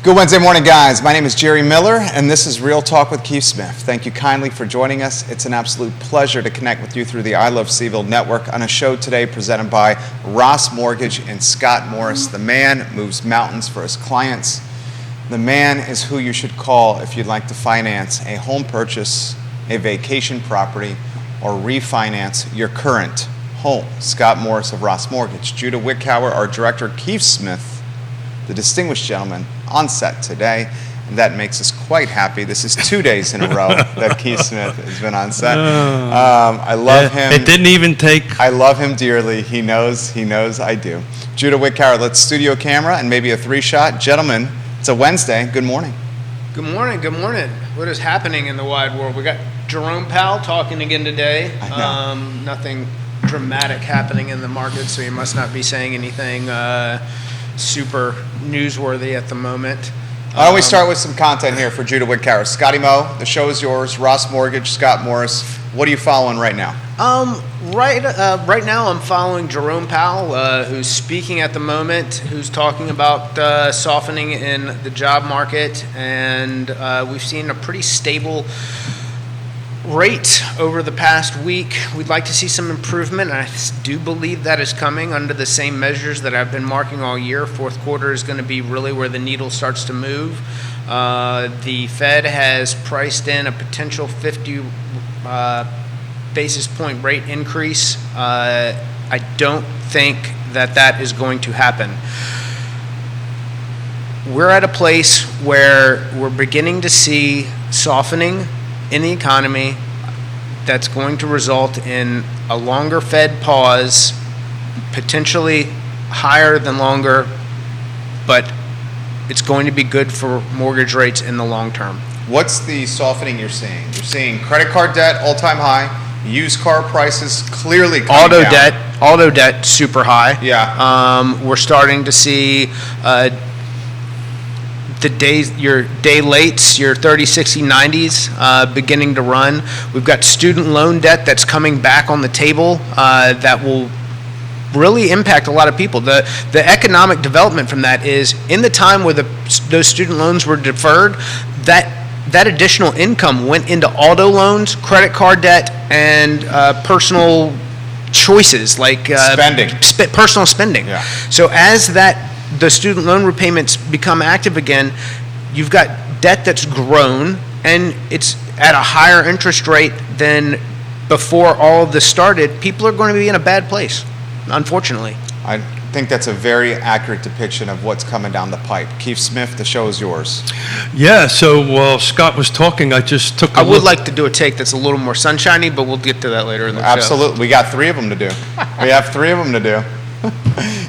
Good Wednesday morning, guys. My name is Jerry Miller, and this is Real Talk with Keith Smith. Thank you kindly for joining us. It's an absolute pleasure to connect with you through the I Love CVille network on a show today presented by Ross Mortgage and Scott Morris. The man moves mountains for his clients. The man is who you should call if you'd like to finance a home purchase, a vacation property, or refinance your current home. Scott Morris of Ross Mortgage. Judah Wickhauer, our director, Keith Smith, the distinguished gentleman, on set today, and that makes us quite happy. This is 2 days in a row that Keith Smith has been on set. I love him. It didn't even take. I love him dearly. He knows I do. Judah Wickhauer, let's studio camera and maybe a three-shot. Gentlemen, it's a Wednesday. Good morning. Good morning. Good morning. What is happening in the wide world? We got Jerome Powell talking again today. I know. Nothing dramatic happening in the market, so you must not be saying anything super newsworthy at the moment. Why don't we start with some content here for Judah Wickhauer. Scotty Moe, the show is yours. Ross Mortgage, Scott Morris. What are you following right now? Right now I'm following Jerome Powell, who's speaking at the moment, who's talking about softening in the job market, and we've seen a pretty stable rate over the past week. We'd like to see some improvement, and I do believe that is coming under the same measures that I've been marking all year. Fourth quarter is going to be really where the needle starts to move. The Fed has priced in a potential 50 basis point rate increase. I don't think that is going to happen. We're at a place where we're beginning to see softening in the economy that's going to result in a longer Fed pause, potentially higher than longer, but it's going to be good for mortgage rates in the long term. What's the softening you're seeing? You're seeing credit card debt all-time high, used car prices clearly coming down. Auto debt super high. Yeah. We're starting to see your day lates, your 30, 60, 90s beginning to run. We've got student loan debt that's coming back on the table that will really impact a lot of people. The economic development from that is in the time where those student loans were deferred, that additional income went into auto loans, credit card debt, and personal choices like spending, personal spending. Yeah. So as the student loan repayments become active again, you've got debt that's grown, and it's at a higher interest rate than before all of this started. People are going to be in a bad place, unfortunately. I think that's a very accurate depiction of what's coming down the pipe. Keith Smith, the show is yours. Yeah, so while Scott was talking, I just took a look. I would like to do a take that's a little more sunshiny, but we'll get to that later in the show. Absolutely. We got 3 of them to do. We have 3 of them to do.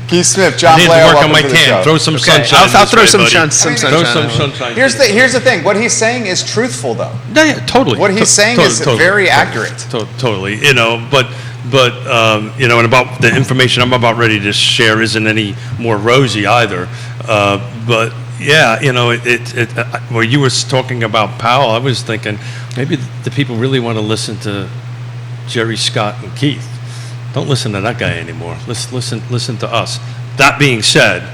Keith Smith, John I need Blair, to work welcome on my to the tan. show. Throw some Okay, sunshine. I'll throw this some way, buddy. sunshine. Throw some sunshine. Here's the thing. What he's saying is truthful, though. Yeah, totally. What he's saying is very accurate. Totally. But and about the information I'm about ready to share isn't any more rosy either. But yeah, where you were talking about Powell, I was thinking maybe the people really want to listen to Jerry, Scott, and Keith. Don't listen to that guy anymore. Listen to us. That being said,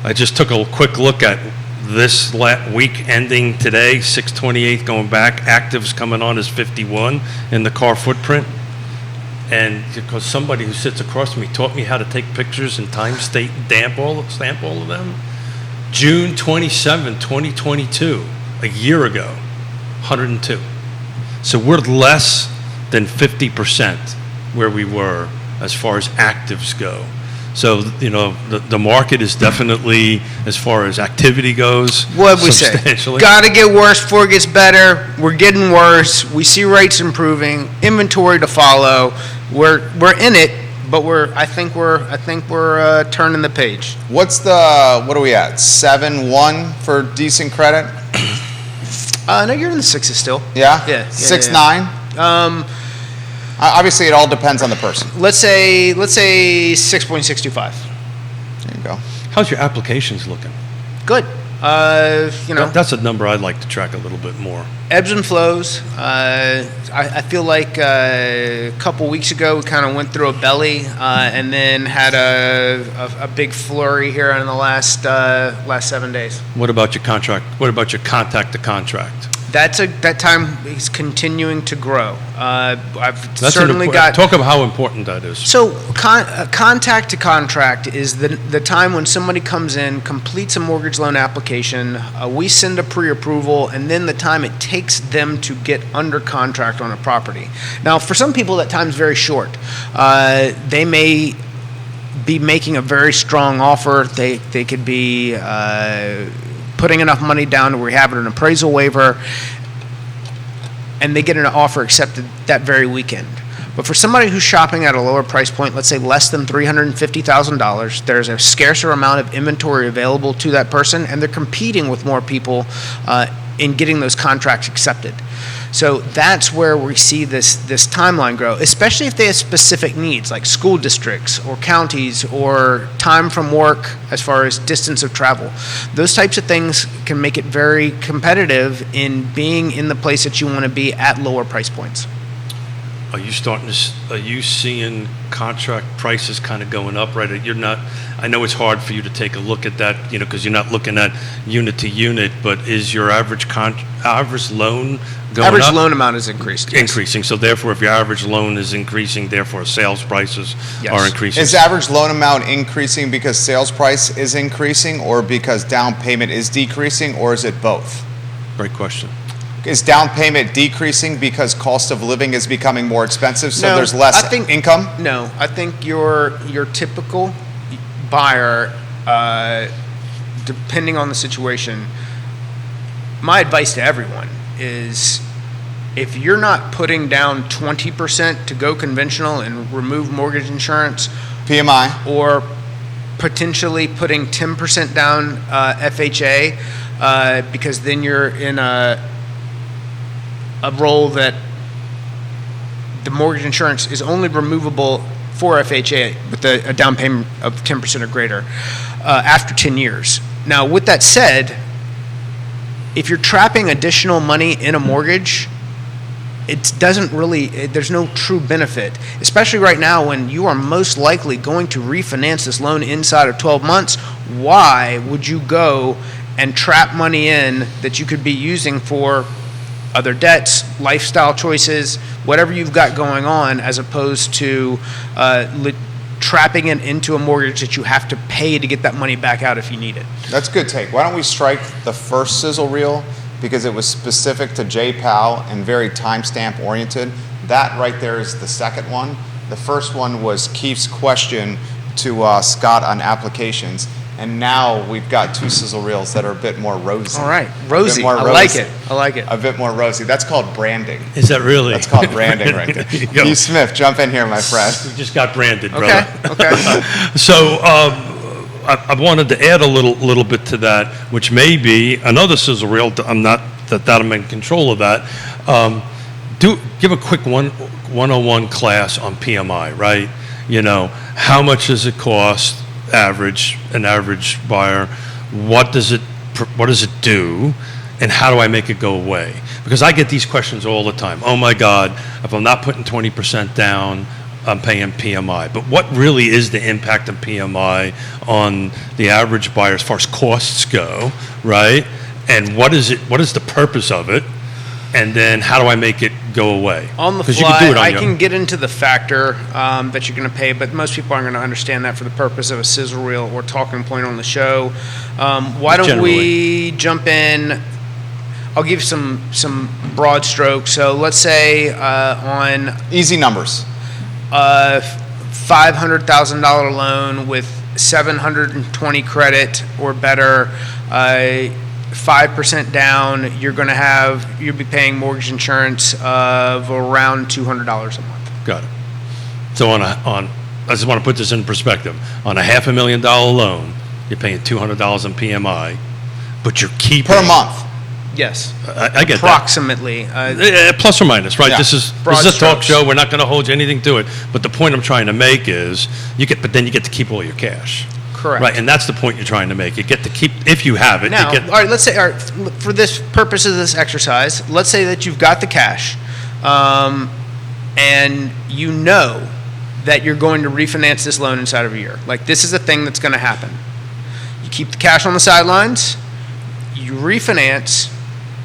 I just took a quick look at this week ending today, 6/28 going back. Actives coming on is 51 in the car footprint. And because somebody who sits across from me taught me how to take pictures and stamp all of them. June 27, 2022, a year ago, 102. So we're less than 50% where we were as far as actives go. So, the market is definitely, as far as activity goes, what we say? Got to get worse before it gets better. We're getting worse. We see rates improving. Inventory to follow. We're in it, but I think we're turning the page. What are we at? 7-1 for decent credit? No, you're in the 6s still. Yeah? Yeah. 6-9? Obviously, it all depends on the person. Let's say 6.625. There you go. How's your applications looking? Good. That's a number I'd like to track a little bit more. Ebbs and flows. I feel like a couple weeks ago we kind of went through a belly and then had a big flurry here in the last 7 days. What about your contract? What about your contact to contract? That time is continuing to grow. That's talk about how important that is. So contact to contract is the time when somebody comes in, completes a mortgage loan application, we send a pre-approval, and then the time it takes them to get under contract on a property. Now, for some people, that time's very short. They may be making a very strong offer. They could be putting enough money down to where we have an appraisal waiver, and they get an offer accepted that very weekend. But for somebody who's shopping at a lower price point, let's say less than $350,000, there's a scarcer amount of inventory available to that person, and they're competing with more people in getting those contracts accepted. So that's where we see this timeline grow, especially if they have specific needs like school districts or counties or time from work as far as distance of travel. Those types of things can make it very competitive in being in the place that you want to be at lower price points. Are you seeing contract prices kind of going up, right? I know it's hard for you to take a look at that, because you're not looking at unit to unit, but is your average loan going up? Average loan amount is increased. Yes. Increasing, so therefore if your average loan is increasing, therefore sales prices are increasing. Is average loan amount increasing because sales price is increasing, or because down payment is decreasing, or is it both? Great question. Is down payment decreasing because cost of living is becoming more expensive, so there's less income? No, I think your typical buyer, depending on the situation, my advice to everyone is if you're not putting down 20% to go conventional and remove mortgage insurance, PMI, or potentially putting 10% down FHA, because then you're in a role that the mortgage insurance is only removable for FHA with a down payment of 10% or greater after 10 years. Now, with that said, if you're trapping additional money in a mortgage, there's no true benefit, especially right now when you are most likely going to refinance this loan inside of 12 months. Why would you go and trap money in that you could be using for other debts, lifestyle choices, whatever you've got going on, as opposed to trapping it into a mortgage that you have to pay to get that money back out if you need it? That's a good take. Why don't we strike the first sizzle reel, because it was specific to Jay Powell and very timestamp oriented. That right there is the second one. The first one was Keith's question to Scott on applications. And now we've got two sizzle reels that are a bit more rosy. All right, rosy. I like it. A bit more rosy. That's called branding. Is that really? That's called branding right there. Keith Smith, jump in here, my friend. We just got branded, brother. Okay. So I wanted to add a little bit to that, which may be another sizzle reel. I'm not that I'm in control of that. Give a quick 101 class on PMI, right? How much does it cost? An average buyer, what does it do, and how do I make it go away? Because I get these questions all the time. Oh my God, if I'm not putting 20% down, I'm paying PMI. But what really is the impact of PMI on the average buyer as far as costs go, right? And what is the purpose of it? And then how do I make it go away? On the fly, I can get into the factor that you're going to pay, but most people aren't going to understand that for the purpose of a sizzle reel or talking point on the show. Why don't we jump in? I'll give some broad strokes. So let's say on easy numbers, $500,000 loan with 720 credit or better. 5% down, you'll be paying mortgage insurance of around $200 a month. Got it. So I just want to put this in perspective. On a $500,000 loan, you're paying $200 on PMI, but you're keeping per month. Yes, I get approximately. Plus or minus, right? Yeah. This is a talk show. We're not going to hold you anything to it. But the point I'm trying to make is, then you get to keep all your cash. Correct. Right, and that's the point you're trying to make. You get to keep, if you have it, Now, you get. all right, let's say, all right, for this purpose of this exercise, let's say that you've got the cash, and you know that you're going to refinance this loan inside of a year. Like, this is a thing that's going to happen. You keep the cash on the sidelines, you refinance,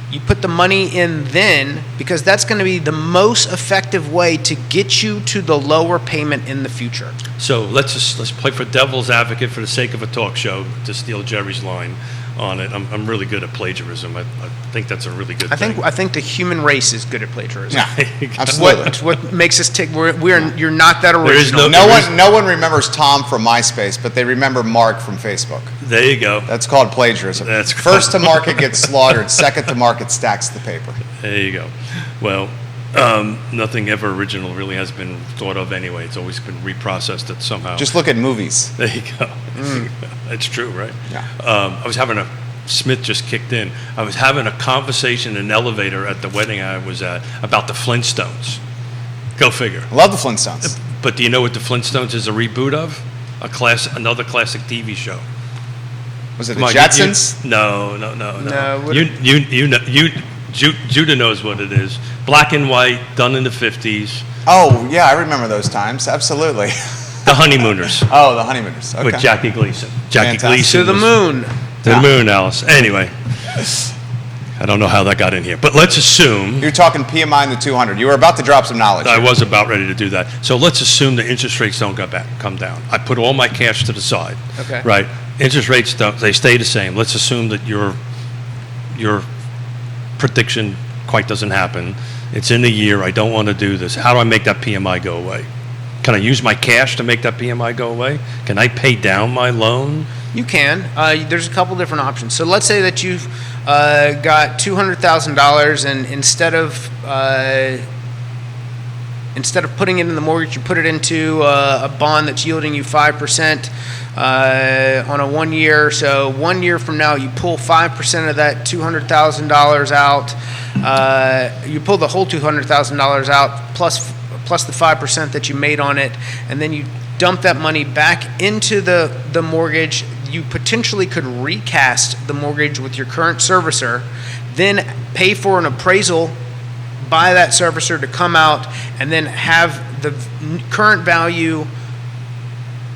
you put the money in then, because that's going to be the most effective way to get you to the lower payment in the future. So let's play for devil's advocate for the sake of a talk show, to steal Jerry's line on it. I'm really good at plagiarism. I think that's a really good thing. I think the human race is good at plagiarism. Yeah, absolutely. It's what makes us tick. You're not that original. There is No one remembers Tom from MySpace, but they remember Mark from Facebook. There you go. That's called plagiarism. That's First to market gets slaughtered. Second to market stacks the paper. There you go. Well, nothing ever original really has been thought of anyway. It's always been reprocessed at somehow. Just look at movies. There you go. That's true, right? Yeah. Smith just kicked in. I was having a conversation in an elevator at the wedding I was at about the Flintstones. Go figure. I love the Flintstones. But do you know what the Flintstones is a reboot of? Another classic TV show. Was it the Come on, Jetsons? No. No, what- Judah knows what it is. Black and white, done in the 50s. Oh, yeah, I remember those times. Absolutely. The Honeymooners Oh, the Honeymooners. Okay. with Jackie Gleason. Jackie Fantastic. Gleason To the was- moon. To the moon, Alice. Anyway, I don't know how that got in here, but let's assume. You're talking PMI in the 200. You were about to drop some knowledge. I was about ready to do that. So let's assume the interest rates don't come down. I put all my cash to the side. Okay. Right. Interest rates they stay the same. Let's assume that your prediction quite doesn't happen. It's in a year. I don't want to do this. How do I make that PMI go away? Can I use my cash to make that PMI go away? Can I pay down my loan? You can. There's a couple different options. So let's say that you've got $200,000, and instead of putting it in the mortgage, you put it into a bond that's yielding you 5% on a 1 year. So 1 year from now, you pull 5% of that $200,000 out. You pull the whole $200,000 out plus the 5% that you made on it, and then you dump that money back into the mortgage. You potentially could recast the mortgage with your current servicer, then pay for an appraisal by that servicer to come out, and then have the current value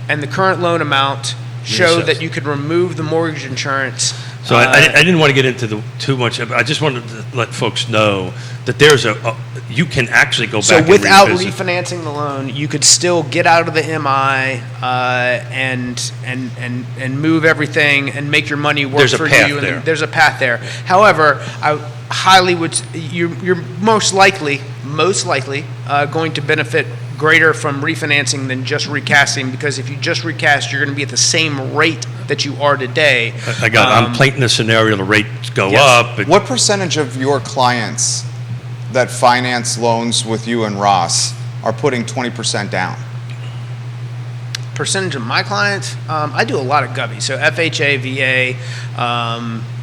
and the current loan amount show Yes. that you could remove the mortgage insurance. So I didn't want to get into too much. I just wanted to let folks know that there's you can actually go back. So and without revisit. refinancing the loan, you could still get out of the MI and move everything and make your money work There's a for path you. there. And there's a path there. However, I highly would you're most likely going to benefit greater from refinancing than just recasting, because if you just recast, you're going to be at the same rate that you are today. I'm painting a scenario. The rates go Yes. up. What percentage of your clients that finance loans with you and Ross are putting 20% down? Percentage of my clients, I do a lot of Govy, so FHA, VA,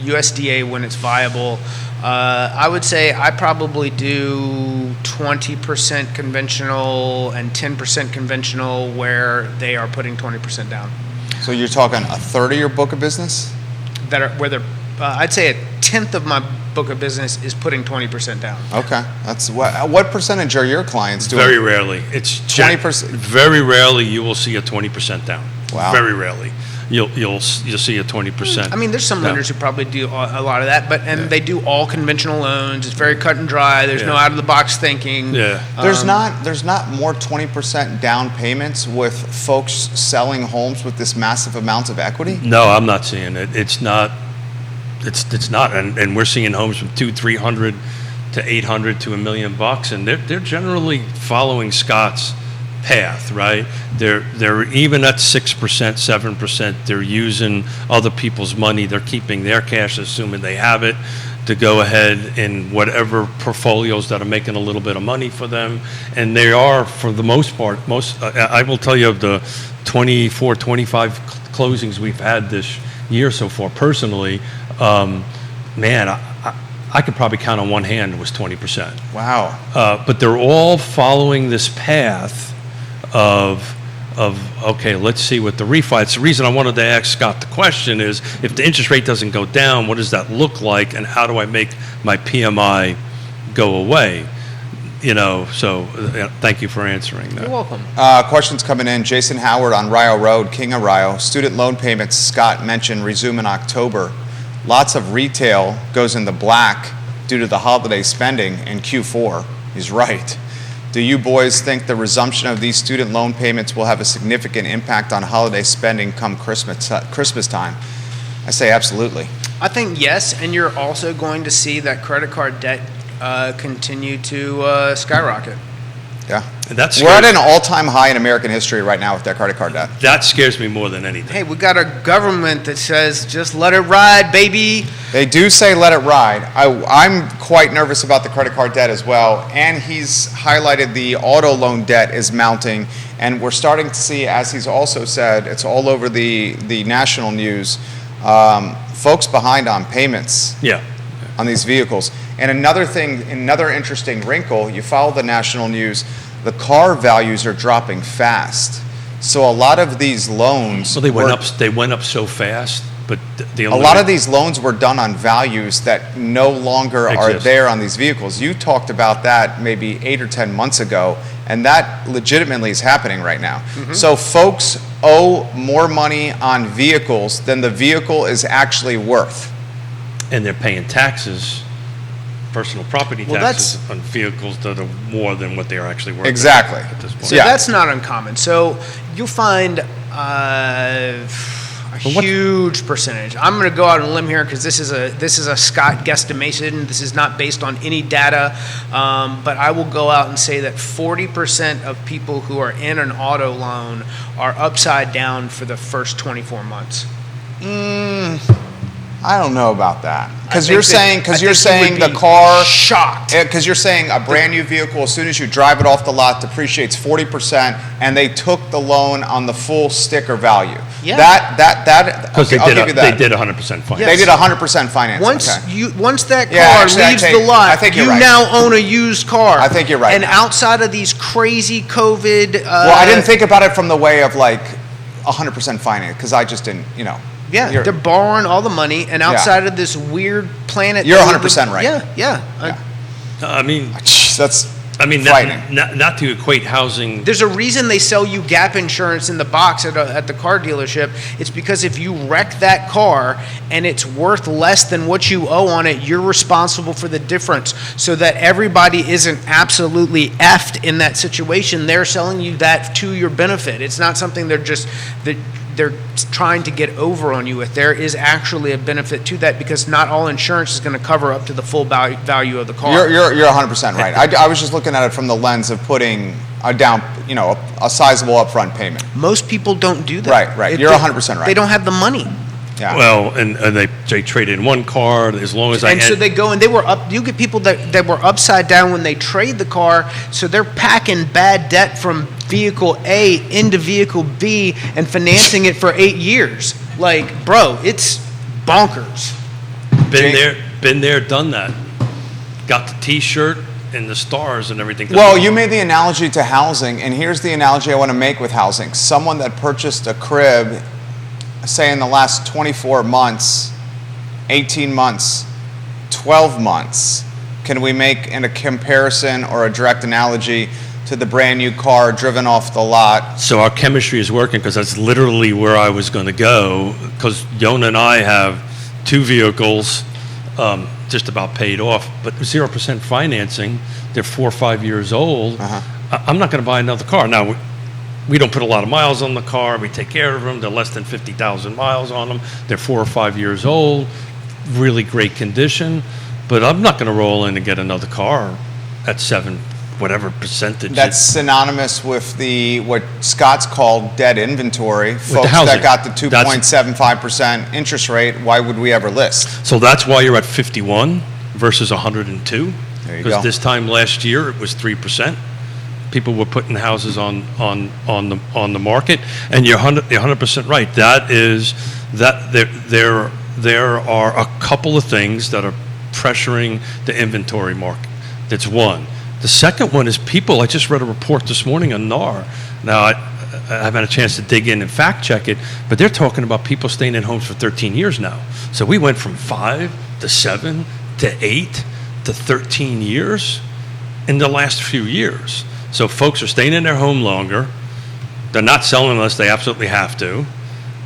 USDA when it's viable. I would say I probably do 20% conventional and 10% conventional where they are putting 20% down. So you're talking a third of your book of business? That are where they're, I'd say a tenth of my book of business is putting 20% down. Okay. That's what percentage are your clients doing? Very rarely. It's 20%. Very rarely you will see a 20% down. Wow. Very rarely. You'll see a 20%. I mean, there's some down. lenders who probably do a lot of that, but they do all conventional loans. It's very cut and dry. There's no Yeah. out of the box thinking. Yeah. There's not more 20% down payments with folks selling homes with this massive amount of equity? No, I'm not seeing it. It's not. It's not, and we're seeing homes from $200,000, $300,000 to $800,000 to $1 million, and they're generally following Scott's path, right? They're even at 6%, 7%. They're using other people's money. They're keeping their cash, assuming they have it, to go ahead in whatever portfolios that are making a little bit of money for them, and they are, for the most part, I will tell you, of the 24, 25 closings we've had this year so far, personally, man, I could probably count on one hand it was 20%. Wow. But they're all following this path of okay, let's see what the refi. It's the reason I wanted to ask Scott the question is, if the interest rate doesn't go down, what does that look like, and how do I make my PMI go away? So thank you for answering that. You're welcome. Questions coming in. Jason Howard on Rio Road, King of Rio. Student loan payments, Scott mentioned, resume in October. Lots of retail goes in the black due to the holiday spending in Q4. He's right. Do you boys think the resumption of these student loan payments will have a significant impact on holiday spending come Christmas time? I say absolutely. I think yes, and you're also going to see that credit card debt continue to skyrocket. Yeah. That's We're at an all-time high in American history right now with that credit card debt. That scares me more than anything. Hey, we got a government that says, just let it ride, baby. They do say let it ride. I'm quite nervous about the credit card debt as well, and he's highlighted the auto loan debt is mounting, and we're starting to see, as he's also said, it's all over the national news, folks behind on payments. Yeah. On these vehicles. And another interesting wrinkle, you follow the national news, the car values are dropping fast. So a lot of these loans... So they went up so fast, but a lot of these loans were done on values that no longer are there on these vehicles. You talked about that maybe 8 or 10 months ago, and that legitimately is happening right now. Mm-hmm. So folks owe more money on vehicles than the vehicle is actually worth. And they're paying taxes, personal property taxes on vehicles that are more than what they are actually worth. Exactly. At this point. So that's not uncommon. So you'll find a huge percentage. I'm going to go out on a limb here because this is a Scott guesstimation. This is not based on any data, but I will go out and say that 40% of people who are in an auto loan are upside down for the first 24 months. I don't know about that. Because you're saying the car shocked. Because you're saying a brand new vehicle, as soon as you drive it off the lot, depreciates 40%, and they took the loan on the full sticker value. Yeah. Because I'll give you that. They did 100% finance. They did 100% finance. Once that car leaves the lot, you now own a used car. I think you're right. And outside of these crazy COVID, well, I didn't think about it from the way of like 100% finance because I just didn't, Yeah, they're borrowing all the money, and outside of this weird planet, you're 100% right. Yeah. I mean, that's frightening. Not to equate housing. There's a reason they sell you gap insurance in the box at the car dealership. It's because if you wreck that car and it's worth less than what you owe on it, you're responsible for the difference. So that everybody isn't absolutely effed in that situation, they're selling you that to your benefit. It's not something they're trying to get over on you with. There is actually a benefit to that because not all insurance is going to cover up to the full value of the car. You're 100% right. I was just looking at it from the lens of putting a down, a sizable upfront payment. Most people don't do that. Right. You're 100% right. They don't have the money. Yeah. Well, and they trade in one car as long as so they go and they were up. You get people that were upside down when they trade the car, so they're packing bad debt from vehicle A into vehicle B and financing it for 8 years. Like, bro, it's bonkers. Been there, done that. Got the T-shirt and the stars and everything. Well, you made the analogy to housing, and here's the analogy I want to make with housing. Someone that purchased a crib, say in the last 24 months, 18 months, 12 months, can we make in a comparison or a direct analogy to the brand new car driven off the lot? So our chemistry is working because that's literally where I was going to go, because Yonna and I have 2 vehicles just about paid off, but 0% financing. They're 4 or 5 years old. I'm not going to buy another car. Now, we don't put a lot of miles on the car. We take care of them. They're less than 50,000 miles on them. They're 4 or 5 years old, really great condition. But I'm not going to roll in and get another car at 7, whatever percentage. That's synonymous with what Scott's called dead inventory. Folks that got the 2.75% interest rate, why would we ever list? So that's why you're at 51 versus 102. There you go. Because this time last year it was 3%. People were putting houses on the market, and you're 100% right. There are a couple of things that are pressuring the inventory market. That's one. The second one is people. I just read a report this morning on NAR. Now haven't had a chance to dig in and fact check it, but they're talking about people staying in homes for 13 years now. So we went from 5 to 7 to 8 to 13 years in the last few years. So folks are staying in their home longer. They're not selling unless they absolutely have to.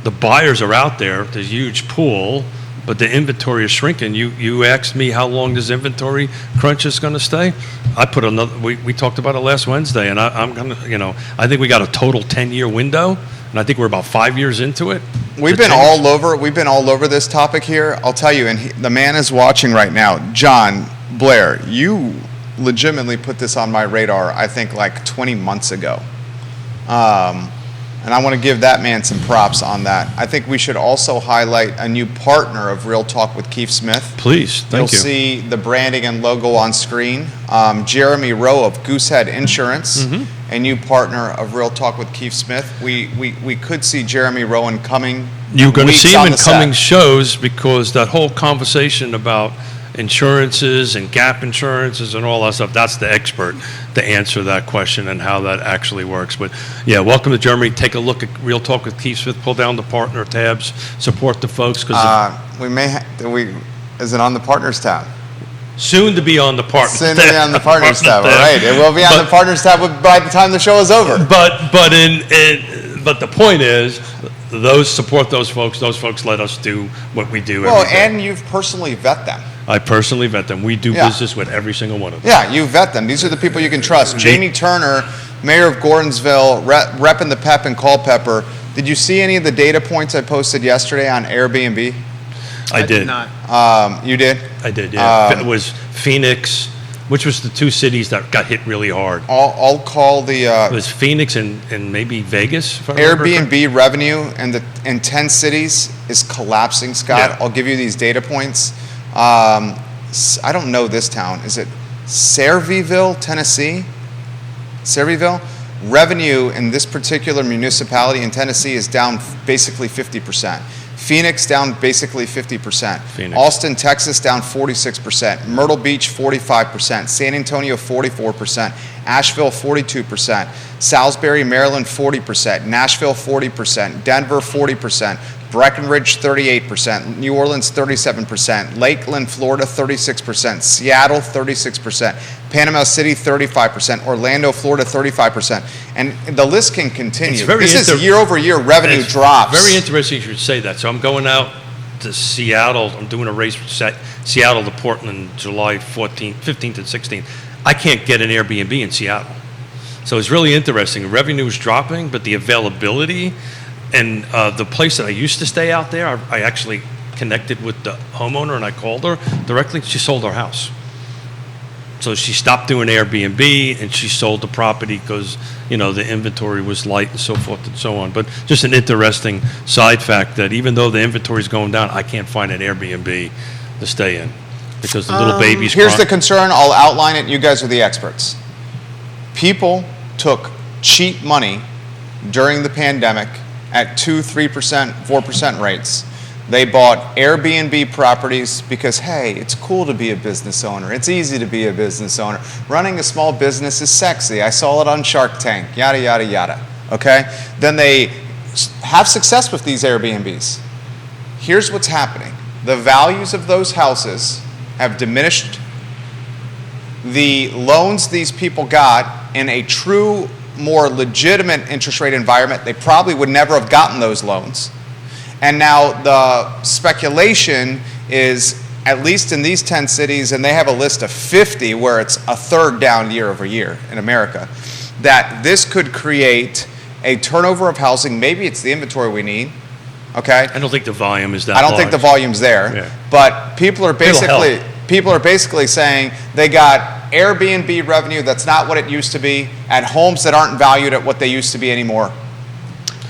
The buyers are out there. There's a huge pool, but the inventory is shrinking. You asked me how long this inventory crunch is going to stay. I put another. We talked about it last Wednesday, and I'm gonna. I think we got a total 10-year window, and I think we're about 5 years into it. We've been all over this topic here. I'll tell you, and the man is watching right now. John Blair, you legitimately put this on my radar, I think like 20 months ago. And I want to give that man some props on that. I think we should also highlight a new partner of Real Talk with Keith Smith. Please, thank you. You'll see the branding and logo on screen. Jeremy Rowe of Goosehead Insurance, a new partner of Real Talk with Keith Smith. We could see Jeremy Rowe in coming You're going to weeks see him on in the set. coming shows, because that whole conversation about insurances and gap insurances and all that stuff, that's the expert to answer that question and how that actually works. But yeah, welcome to Jeremy. Take a look at Real Talk with Keith Smith. Pull down the partner tabs. Support the folks, because Is it on the partners tab? soon to be on the partner Soon to be on the partners tab. All right, it will be on the partners tab by the time the show is over. But the point is, those support those folks. Those folks let us do what we do. Well, every day. and you've personally vet them. I personally vet them. We do Yeah. business with every single one of them. Yeah, you vet them. These are the people you can trust. Jamie Turner, mayor of Gordonsville, repping the pep and Culpeper. Did you see any of the data points I posted yesterday on Airbnb? I did. not. You did? I did, yeah. It was Phoenix, which was the two cities that got hit really hard. I'll call It the was Phoenix and maybe Vegas, if I remember correctly. Airbnb revenue in 10 cities is collapsing, Scott. Yeah. I'll give you these data points. I don't know this town. Is it CVille, Tennessee? CVille? Revenue in this particular municipality in Tennessee is down basically 50%. Phoenix down basically 50%. Phoenix. Austin, Texas down 46%. Myrtle Beach 45%. San Antonio 44%. Asheville 42%. Salisbury, Maryland 40%. Nashville 40%. Denver 40%. Breckenridge 38%, New Orleans 37%, Lakeland, Florida 36%, Seattle 36%, Panama City 35%, Orlando, Florida 35%, and the list can continue. This is year-over-year revenue It's drops. Very interesting you should say that. So I'm going out to Seattle. I'm doing a race from Seattle to Portland, July 15th and 16th. I can't get an Airbnb in Seattle. So it's really interesting. Revenue is dropping, but the availability. And the place that I used to stay out there, I actually connected with the homeowner and I called her directly. She sold her house. So she stopped doing Airbnb and she sold the property because, the inventory was light and so forth and so on. But just an interesting side fact that even though the inventory is going down, I can't find an Airbnb to stay in because the little baby's Here's the crying. concern. I'll outline it. You guys are the experts. People took cheap money during the pandemic at 2%, 3%, 4% rates. They bought Airbnb properties because, hey, it's cool to be a business owner. It's easy to be a business owner. Running a small business is sexy. I saw it on Shark Tank, yada, yada, yada. Okay? Then they have success with these Airbnbs. Here's what's happening. The values of those houses have diminished. The loans these people got in a true, more legitimate interest rate environment, they probably would never have gotten those loans. And now the speculation is, at least in these 10 cities, and they have a list of 50 where it's a third down year over year in America, that this could create a turnover of housing. Maybe it's the inventory we need, okay? I don't think the volume is that I don't think the large. volume's there, Yeah. but people are basically saying they got Airbnb revenue that's not what it used to be at homes that aren't valued at what they used to be anymore.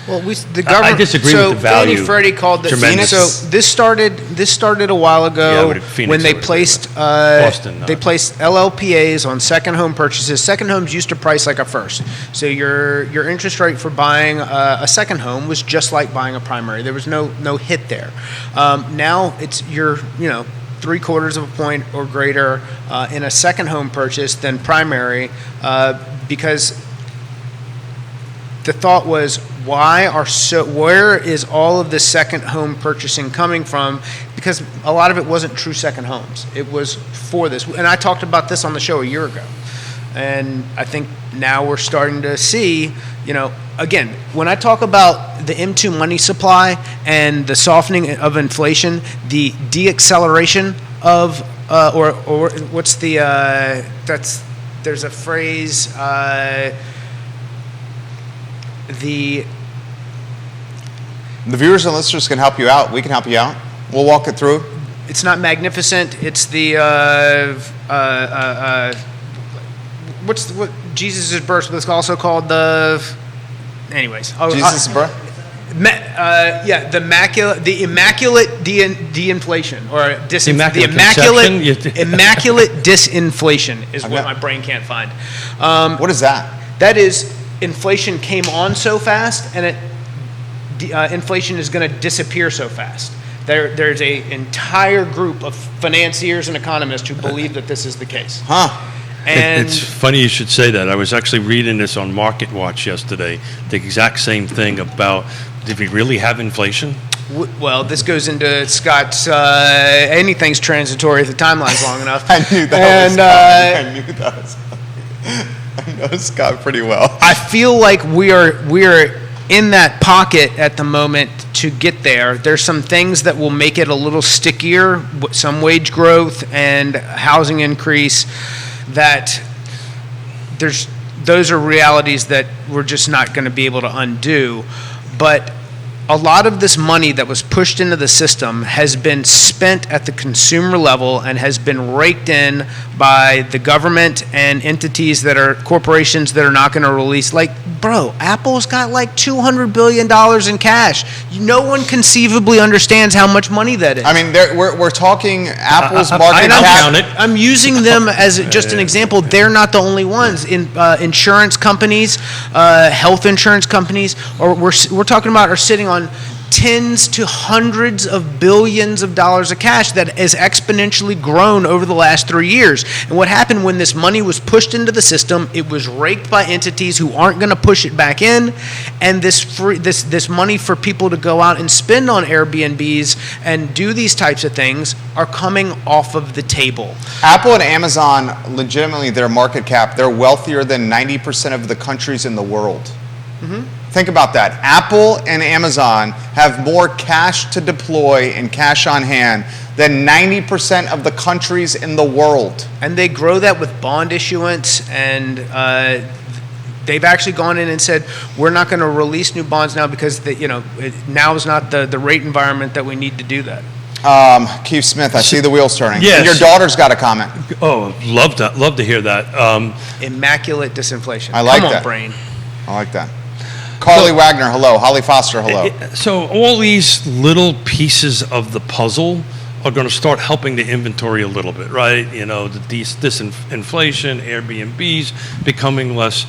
Well, the government. I disagree so with the value. Fannie Freddie called the Tremendous. So this started a while Yeah, ago but Phoenix when they I would agree placed with. Boston, no. they placed LLPAs on second home purchases. Second homes used to price like a first. So your interest rate for buying a second home was just like buying a primary. There was no hit there. Now it's your 3/4 of a point or greater in a second home purchase than primary because the thought was, where is all of this second home purchasing coming from? Because a lot of it wasn't true second homes. It was for this. And I talked about this on the show a year ago. And I think now we're starting to see, again, when I talk about the M2 money supply and the softening of inflation, the deacceleration of, or what's the, there's a phrase, the viewers and listeners can help you out. We can help you out. We'll walk it through. It's not magnificent. It's the what Jesus' birth was also called the. Anyways, Jesus' birth. The immaculate de-inflation or Immaculate immaculate disinflation is what my brain can't find. What is that? That is, inflation came on so fast, and inflation is going to disappear so fast. There's an entire group of financiers and economists who believe that this is the case. Huh. And it's funny you should say that. I was actually reading this on Market Watch yesterday, the exact same thing about, did we really have inflation? Well, this goes into Scott's, anything's transitory if the timeline's long enough. I knew that I knew that was I know Scott pretty well. I feel like we are in that pocket at the moment to get there. There's some things that will make it a little stickier, some wage growth and housing increase, that those are realities that we're just not going to be able to undo. But a lot of this money that was pushed into the system has been spent at the consumer level and has been raked in by the government and entities that are corporations that are not going to release. Like, bro, Apple's got like $200 billion in cash. No one conceivably understands how much money that is. I mean, we're talking Apple's market cap. I'm using them as just an example. They're not the only ones. Insurance companies, health insurance companies, or we're talking about are sitting on tens to hundreds of billions of dollars of cash that has exponentially grown over the last 3 years. And what happened when this money was pushed into the system, it was raked by entities who aren't going to push it back in, and this money for people to go out and spend on Airbnbs and do these types of things are coming off of the table. Apple and Amazon, legitimately their market cap, they're wealthier than 90% of the countries in the world. Mm-hmm. Think about that. Apple and Amazon have more cash to deploy and cash on hand than 90% of the countries in the world. And they grow that with bond issuance, and they've actually gone in and said, we're not going to release new bonds now because now is not the rate environment that we need to do that. Keith Smith, I see the wheels turning. Yes. And your daughter's got a comment. Oh, love to hear that. Immaculate disinflation. I like Come on, that. brain. I like that. Carly Wagner, hello. Holly Foster, hello. So all these little pieces of the puzzle are going to start helping the inventory a little bit, right? This inflation, Airbnbs becoming less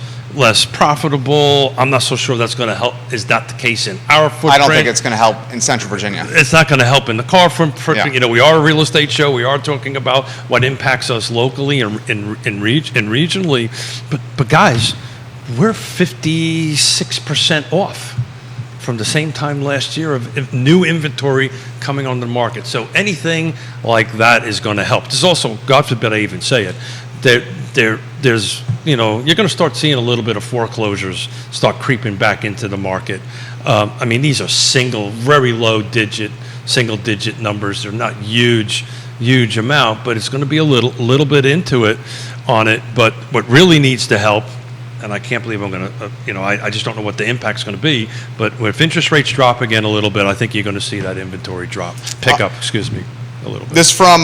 profitable. I'm not so sure that's going to help. Is that the case in our footprint? I don't think it's going to help in Central Virginia. It's not going to help in the car footprint. Yeah. We are a real estate show. We are talking about what impacts us locally and regionally. But guys, we're 56% off from the same time last year of new inventory coming on the market. So anything like that is going to help. There's also, God forbid I even say it, there's you're going to start seeing a little bit of foreclosures start creeping back into the market. These are very low single digit numbers. They're not huge amount, but it's going to be a little bit into it on it. But what really needs to help, and I can't believe I'm going to, I just don't know what the impact's going to be. But if interest rates drop again a little bit, I think you're going to see that inventory pick up, a little bit. This from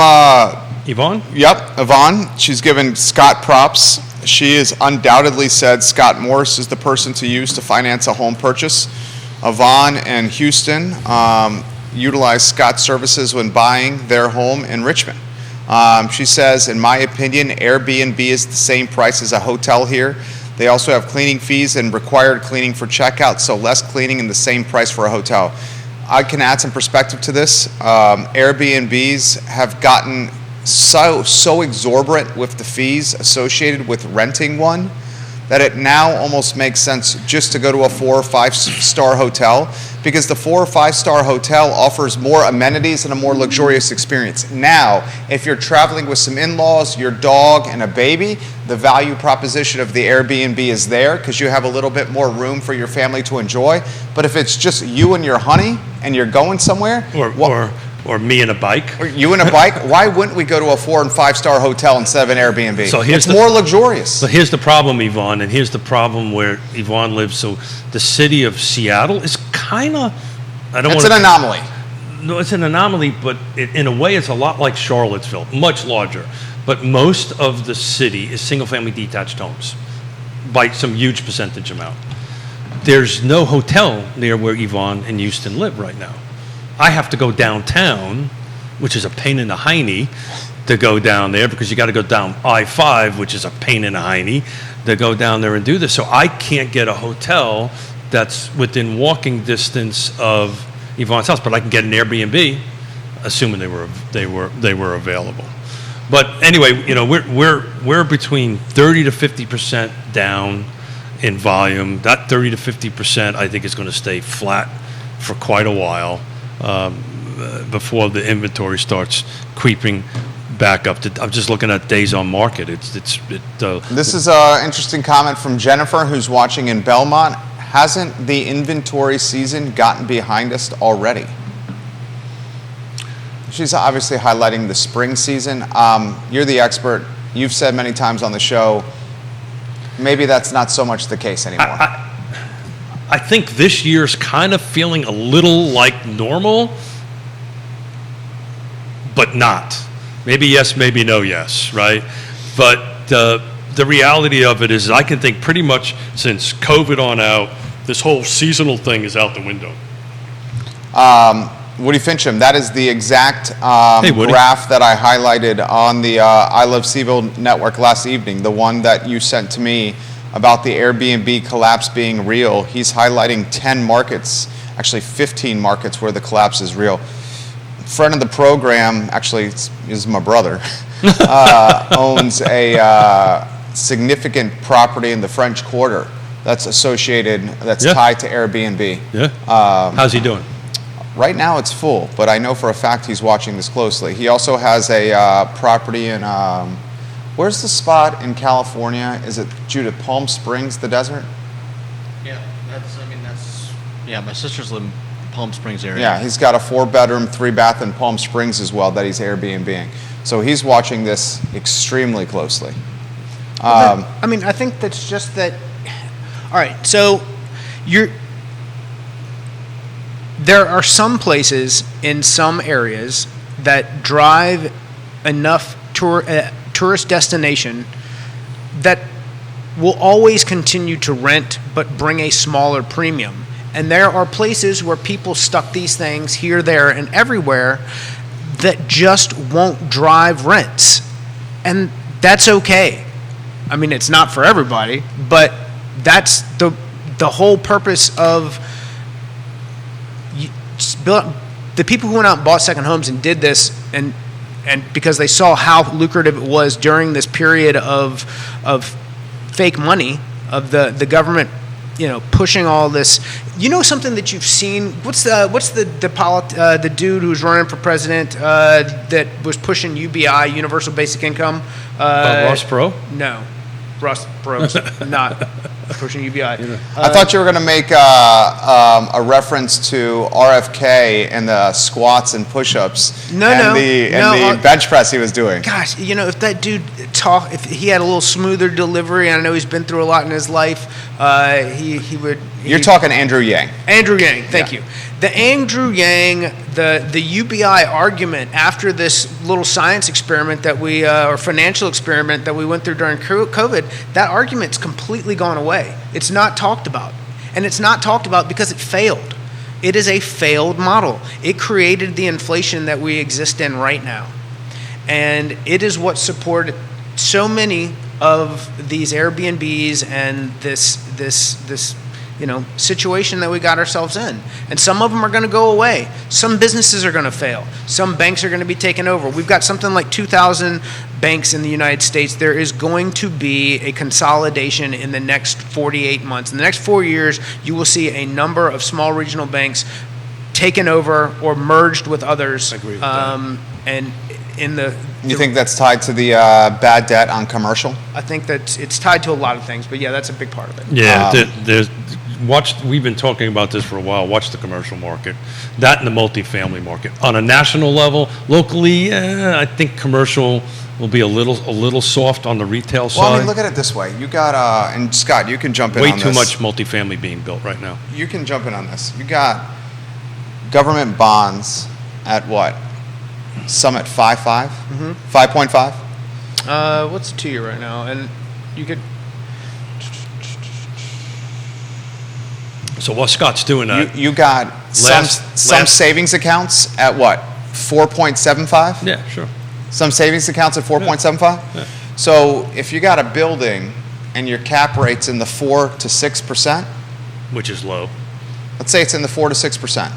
Yvonne? Yep, Yvonne. She's given Scott props. She has undoubtedly said Scott Morris is the person to use to finance a home purchase. Yvonne and Houston utilize Scott's services when buying their home in Richmond. She says, in my opinion, Airbnb is the same price as a hotel here. They also have cleaning fees and required cleaning for checkout, so less cleaning and the same price for a hotel. I can add some perspective to this. Airbnbs have gotten so exorbitant with the fees associated with renting one that it now almost makes sense just to go to a 4 or 5 star hotel, because the 4 or 5 star hotel offers more amenities and a more luxurious experience. Now, if you're traveling with some in-laws, your dog, and a baby, the value proposition of the Airbnb is there because you have a little bit more room for your family to enjoy. But if it's just you and your honey and you're going somewhere, or me and a bike. or you and a bike, why wouldn't we go to a 4 and 5 star hotel instead of an Airbnb? So here's it's more luxurious. So here's the problem, Yvonne, and here's the problem where Yvonne lives. So the city of Seattle is kind of, It's an anomaly. No, it's an anomaly, but in a way, it's a lot like Charlottesville, much larger. But most of the city is single-family detached homes by some huge percentage amount. There's no hotel near where Yvonne and Houston live right now. I have to go downtown, which is a pain in the hiney to go down there because you got to go down I-5, which is a pain in the hiney to go down there and do this. So I can't get a hotel that's within walking distance of Yvonne's house, but I can get an Airbnb, assuming they were available. But anyway, we're between 30 to 50% down in volume. That 30 to 50%, I think, is going to stay flat for quite a while before the inventory starts creeping back up. I'm just looking at days on market. This is an interesting comment from Jennifer, who's watching in Belmont. Hasn't the inventory season gotten behind us already? She's obviously highlighting the spring season. You're the expert. You've said many times on the show, maybe that's not so much the case anymore. I think this year's kind of feeling a little like normal, but not. Maybe yes, maybe no yes, right? But the reality of it is I can think pretty much since COVID on out, this whole seasonal thing is out the window. Woody Fincham, that is the exact Hey, Woody. graph that I highlighted on the I Love CVille network last evening, the one that you sent to me about the Airbnb collapse being real. He's highlighting 10 markets, actually 15 markets where the collapse is real. Friend of the program, actually is my brother, owns a significant property in the French Quarter that's associated, that's Yeah. tied to Airbnb. Yeah. How's he doing? Right now it's full, but I know for a fact he's watching this closely. He also has a property in, where's the spot in California? Is it Judith, Palm Springs, the desert? Yeah, yeah, my sisters live in Palm Springs area. Yeah, he's got a 4-bedroom, 3-bath in Palm Springs as well that he's Airbnb-ing. So he's watching this extremely closely. I think that's just that. All right, so there are some places in some areas that drive enough tourist destination that will always continue to rent but bring a smaller premium. And there are places where people stuck these things here, there, and everywhere that just won't drive rents. And that's okay. I mean, it's not for everybody, but that's the whole purpose of the people who went out and bought second homes and did this, and because they saw how lucrative it was during this period of fake money, of the government, pushing all this. Something that you've seen. What's the dude who's running for president that was pushing UBI, Universal Basic Income? Ross Perot? No, Ross Perot's not pushing UBI. I thought you were going to make a reference to RFK and the squats and push-ups and the bench press he was doing. Gosh, if that dude if he had a little smoother delivery, and I know he's been through a lot in his life, he would. You're talking Andrew Yang. Andrew Yang, thank Yeah. you. The Andrew Yang, the UBI argument after this little science experiment or financial experiment that we went through during COVID, that argument's completely gone away. It's not talked about. And it's not talked about because it failed. It is a failed model. It created the inflation that we exist in right now. And it is what supported so many of these Airbnbs and this situation that we got ourselves in. And some of them are going to go away. Some businesses are going to fail. Some banks are going to be taken over. We've got something like 2,000 banks in the United States, there is going to be a consolidation in the next 48 months. In the next 4 years, you will see a number of small regional banks taken over or merged with others. I agree with that. And in the You think that's tied to the bad debt on commercial? I think that it's tied to a lot of things, but yeah, that's a big part of it. Yeah, we've been talking about this for a while. Watch the commercial market, that and the multifamily market. On a national level, locally, I think commercial will be a little soft on the retail side. Well, I mean, look at it this way. You got, and Scott, you can jump in Way on too this. much multifamily being built right now. You can jump in on this. You got government bonds at what? Some at 5.5? 5.5? What's the 2-year right now? And you could. So while Scott's doing that, You got some last- savings accounts at what? 4.75? yeah, sure. Some savings accounts at 4.75? Yeah. So if you got a building and your cap rate's in the 4 to 6%, Which is low. let's say it's in the 4 to 6%.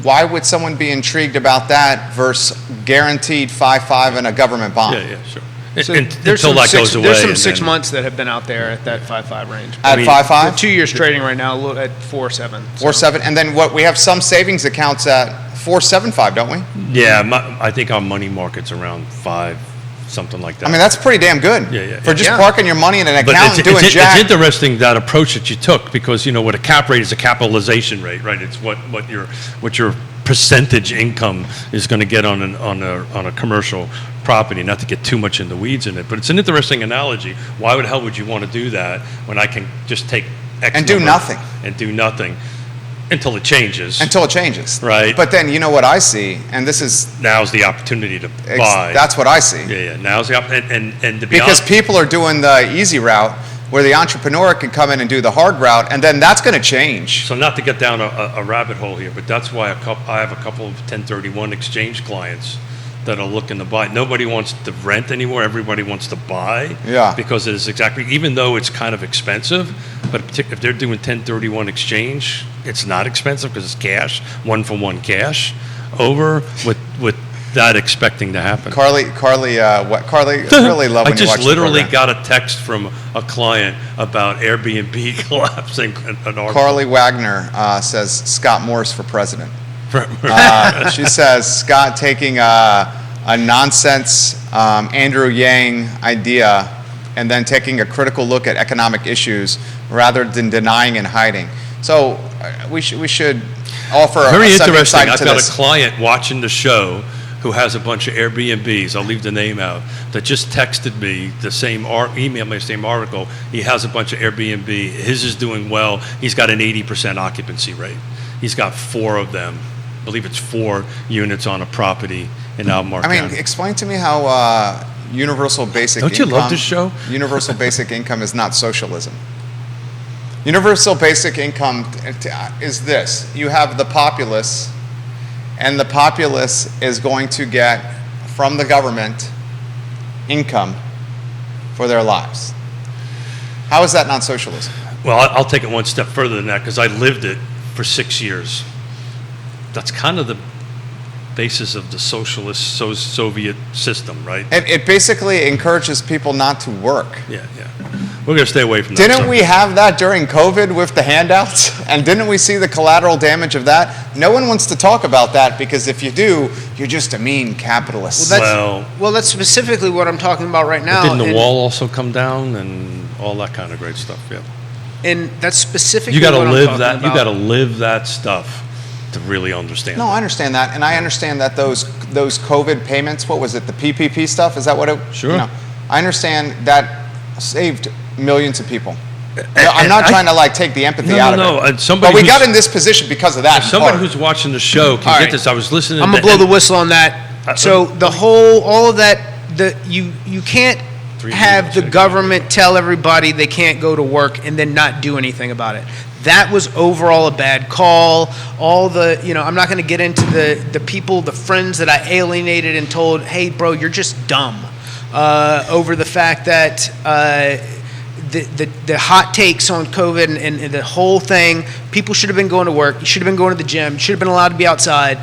Why would someone be intrigued about that versus guaranteed 5.5 in a government bond? Yeah, sure. So Until that goes away. There's some and 6 then- months that have been out there at that 5.5 range. At mean, 5.5? 2 years trading right now at 4.7. 4.7, and then what? We have some savings accounts at 4.75, don't we? Yeah, I think our money market's around 5, something like that. I mean, that's pretty damn good. Yeah. For just Yeah. parking your money in an But account and doing jack. it's interesting, that approach that you took, because what a cap rate is, a capitalization rate, right? It's what your percentage income is going to get on a commercial property. Not to get too much in the weeds in it, but it's an interesting analogy. Why the hell would you want to do that when I can just take X And do number nothing. and do nothing until it changes? Until it changes. Right. But then you know what I see, and this is, Now's the opportunity to buy. that's what I see. Yeah. Now's the and to be Because honest, people are doing the easy route where the entrepreneur can come in and do the hard route, and then that's going to change. so not to get down a rabbit hole here, but that's why I have a couple of 1031 exchange clients that are looking to buy. Nobody wants to rent anymore. Everybody wants to buy. Yeah. Because it is exactly, even though it's kind of expensive, but if they're doing 1031 exchange, it's not expensive because it's cash, 1-for-1 cash, over with that expecting to happen. Carly, Carly, I really love when I you watch just literally the program. got a text from a client about Airbnb collapsing an article. Carly Wagner says Scott Morris for president. Right. She says Scott taking a nonsense Andrew Yang idea and then taking a critical look at economic issues rather than denying and hiding. So we should offer Very a second interesting. side I've to got this. a client watching the show who has a bunch of Airbnbs. I'll leave the name out. That just texted me the same emailed me the same article. He has a bunch of Airbnb. His is doing well. He's got an 80% occupancy rate. He's got 4 of them. I believe it's 4 units on a property in Albemarle I mean, County. explain to me how universal basic Don't you income. love this show? Universal basic income is not socialism. Universal basic income is this: you have the populace, and the populace is going to get from the government income for their lives. How is that not socialism? Well, I'll take it one step further than that because I lived it for 6 years. That's kind of the basis of the socialist Soviet system, right? It basically encourages people not to work. Yeah. We're going to stay away from that. Didn't we have that during COVID with the handouts? And didn't we see the collateral damage of that? No one wants to talk about that because if you do, you're just a mean capitalist. Well, that's specifically what I'm talking about right now. Didn't the and- wall also come down and all that kind of great stuff? Yeah. And that's specifically You got what to I'm live talking that. about. You got to live that stuff to really understand. No, I understand that, and I understand that those COVID payments. What was it? The PPP stuff? Is that what it? Sure. You know, I understand that saved millions of people. I'm not trying to take the empathy out of it. No. And somebody But we who's- got in this position because of that. If somebody part. who's watching the show can All get right. this, I was listening. I'm to gonna blow the whistle on that. So all of that, you can't 3 have minutes, the yeah. government tell everybody they can't go to work and then not do anything about it. That was overall a bad call. All the, I'm not going to get into the people, the friends that I alienated and told, hey, bro, you're just dumb, over the fact that the hot takes on COVID and the whole thing. People should have been going to work. You should have been going to the gym. You should have been allowed to be outside.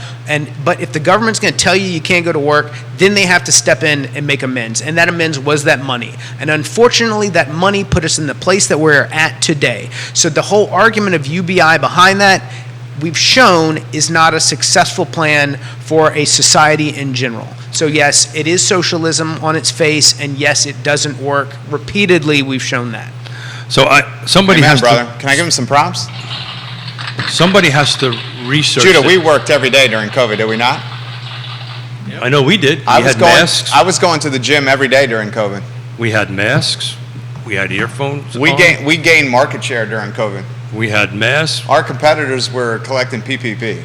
But if the government's going to tell you can't go to work, then they have to step in and make amends. And that amends was that money. And unfortunately, that money put us in the place that we're at today. So the whole argument of UBI behind that, we've shown, is not a successful plan for a society in general. So yes, it is socialism on its face, and yes, it doesn't work. Repeatedly, we've shown that. So somebody Amen, has brother. to. Can I give him some props? Somebody has to research. Judah, it. we worked every day during COVID, did we not? I know we did. We had masks. I was going to the gym every day during COVID. We had masks. We had earphones. We on. gained market share during COVID. We had masks. Our competitors were collecting PPP.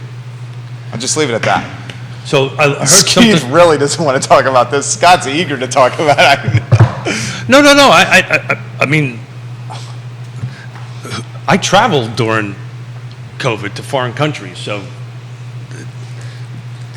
I'll just leave it at that. So I heard Steve something. really doesn't want to talk about this. Scott's eager to talk about it. No. I mean, I traveled during COVID to foreign countries, so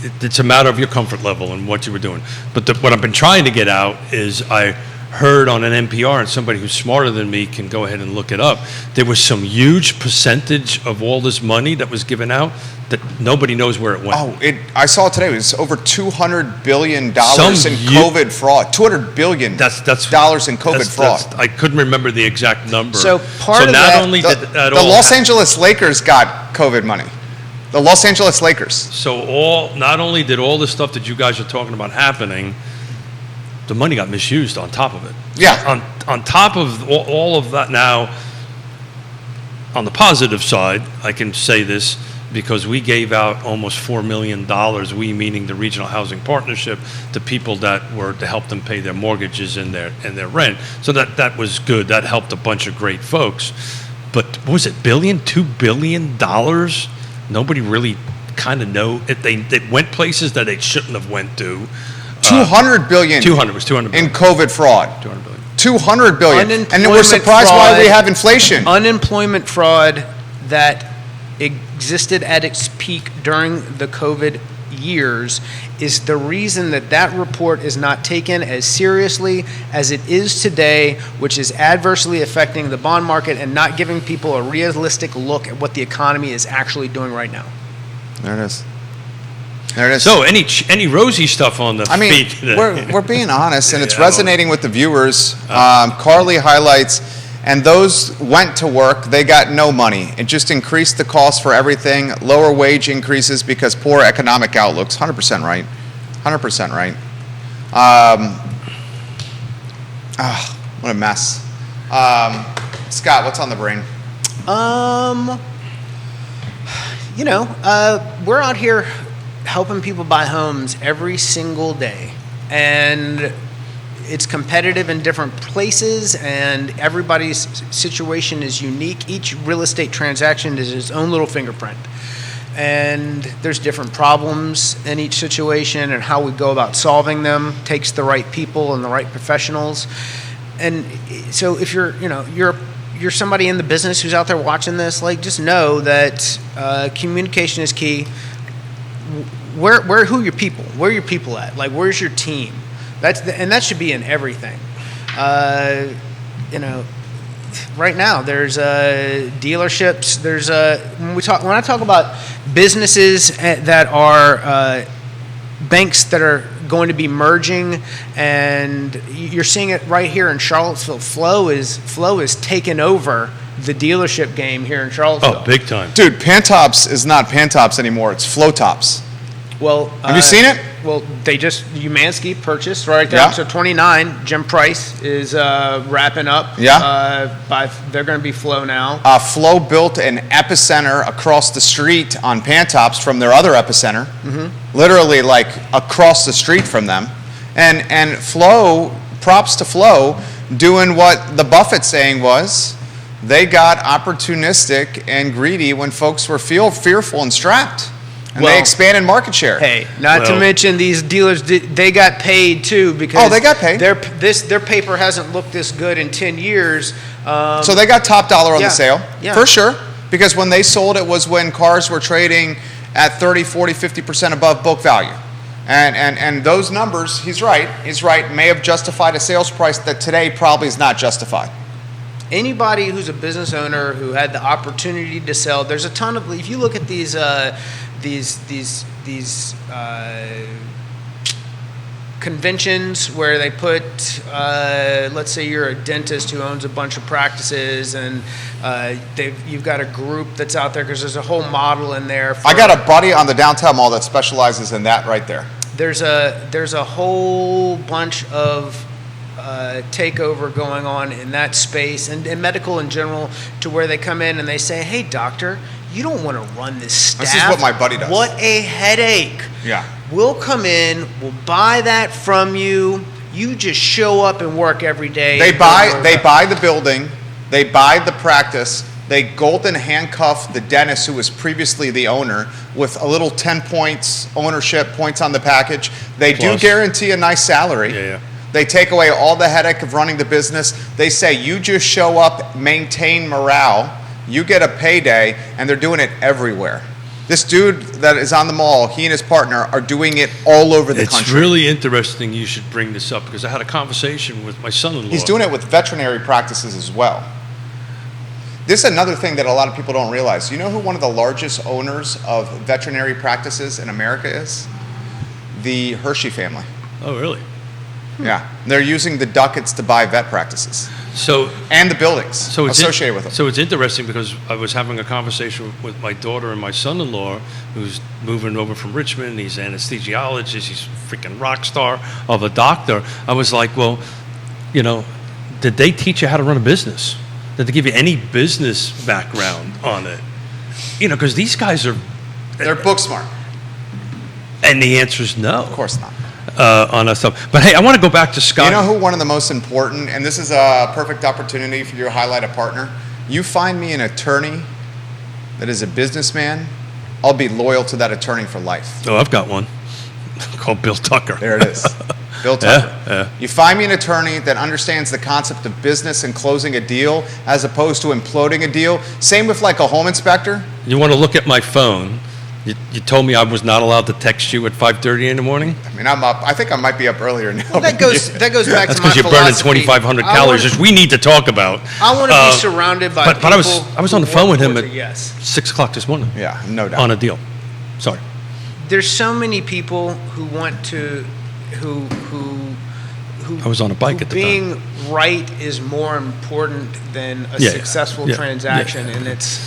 it's a matter of your comfort level and what you were doing. But what I've been trying to get out is I heard on an NPR, and somebody who's smarter than me can go ahead and look it up, there was some huge percentage of all this money that was given out that nobody knows where it went. I saw it today. It was over $200 billion in Some COVID fraud. $200 billion That's dollars in COVID fraud. I couldn't remember the exact number. So part of not that- only The, did that the all Los Angeles Lakers got COVID money. The Los Angeles Lakers. So not only did all the stuff that you guys are talking about happening, the money got misused on top of it. Yeah. On top of all of that now, on the positive side, I can say this because we gave out almost $4 million, we meaning the Regional Housing Partnership, to people that were to help them pay their mortgages and their rent. So that was good. That helped a bunch of great folks. But what was it, $2 billion? Nobody really kind of know. They went places that they shouldn't have went to. $200 billion 200 was 200 in billion. COVID fraud. 200 billion. $200 billion. And we're Unemployment surprised why fraud. we have inflation. Unemployment fraud that existed at its peak during the COVID years is the reason that report is not taken as seriously as it is today, which is adversely affecting the bond market and not giving people a realistic look at what the economy is actually doing right now. There it is. There it is. So any rosy stuff on the I mean, feed today? we're being honest, and it's Yeah, I don't- resonating with the viewers. Carly highlights, and those went to work, they got no money. It just increased the cost for everything, lower wage increases because poor economic outlooks. 100% right. 100% right. What a mess. Scott, what's on the brain? We're out here helping people buy homes every single day, and it's competitive in different places, and everybody's situation is unique. Each real estate transaction is its own little fingerprint, and there's different problems in each situation, and how we go about solving them takes the right people and the right professionals. And so if you're somebody in the business who's out there watching this, just know that communication is key. Where are your people? Where are your people at? Where's your team? And that should be in everything. Right now there's dealerships. There's when I talk about businesses that are banks that are going to be merging, and you're seeing it right here in Charlottesville. Flow is taking over the dealership game here in Charlottesville. Oh, big time. Dude, Pantops is not Pantops anymore. It's Flowtops. Well, Have you seen it? Well, Umansky purchased right there. Yeah. So 29, Jim Price is wrapping up. Yeah. They're going to be Flow now. Flow built an epicenter across the street on Pantops from their other epicenter, literally across the street from them. And Flow, props to Flow, doing what the Buffett saying was, they got opportunistic and greedy when folks were fearful and strapped. And they expanded market share. Hey, not to mention these dealers, they got paid too because they got paid. Their paper hasn't looked this good in 10 years. So they got top dollar on the sale, for sure. Because when they sold it was when cars were trading at 30, 40, 50% above book value. And those numbers, he's right, may have justified a sales price that today probably is not justified. anybody who's a business owner who had the opportunity to sell, there's a ton of, if you look at these conventions where they put, let's say you're a dentist who owns a bunch of practices, and you've got a group that's out there because there's a whole model in there. I got a buddy on the downtown mall that specializes in that right there. There's a whole bunch of takeover going on in that space, and medical in general, to where they come in and they say, "Hey, doctor, you don't want to run this staff. This is what my buddy does. What a headache." Yeah. We'll come in, we'll buy that from you. You just show up and work every day. They buy the building, they buy the practice, they golden handcuff the dentist who was previously the owner with a little 10 points ownership points on the package. They Plus. do guarantee a nice salary. Yeah. They take away all the headache of running the business. They say you just show up, maintain morale, you get a payday, and they're doing it everywhere. This dude that is on the mall, he and his partner are doing it all over the country. It's really interesting you should bring this up, because I had a conversation with my son-in-law. He's doing it with veterinary practices as well. This is another thing that a lot of people don't realize. You know who one of the largest owners of veterinary practices in America is? The Hershey family. Oh, really? Yeah. They're using the ducats to buy vet practices. So And the buildings it's associated with them. So it's interesting, because I was having a conversation with my daughter and my son-in-law, who's moving over from Richmond. He's an anesthesiologist. He's a freaking rock star of a doctor. I was like, well, did they teach you how to run a business? Did they give you any business background on it? Because these guys are... They're book smart. And the answer is no. Of course not. On that stuff. But hey, I want to go back to Scott. You know who one of the most important, and this is a perfect opportunity for you to highlight a partner. You find me an attorney that is a businessman, I'll be loyal to that attorney for life. Oh, I've got one called Bill Tucker. There it is. Bill Tucker. Yeah. You find me an attorney that understands the concept of business and closing a deal as opposed to imploding a deal. Same with like a home inspector. You want to look at my phone. You told me I was not allowed to text you at 5:30 in the morning? I mean, I'm up. I think I might be up earlier now. Well, that goes back That's to my because you're burning philosophy. 2,500 calories, which we need to talk about. I want to be surrounded by but people. I was on the who phone work with him towards at a yes. 6 o'clock this morning Yeah, no doubt. on a deal. Sorry. There's so many people who want to, who I was on a bike at the time. being right is more important than a Yeah, successful yeah, transaction, yeah. and it's.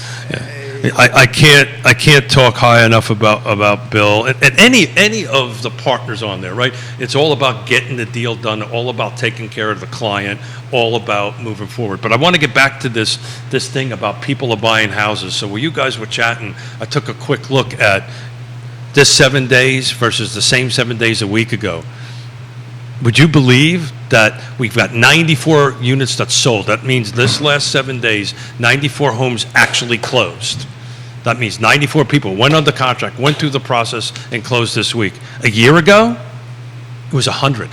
I can't talk high enough about Bill and any of the partners on there, right? It's all about getting the deal done, all about taking care of the client, all about moving forward. But I want to get back to this thing about people are buying houses. So while you guys were chatting, I took a quick look at this 7 days versus the same 7 days a week ago. Would you believe that we've got 94 units that sold? That means this last 7 days, 94 homes actually closed. That means 94 people went under contract, went through the process, and closed this week. A year ago, it was 100.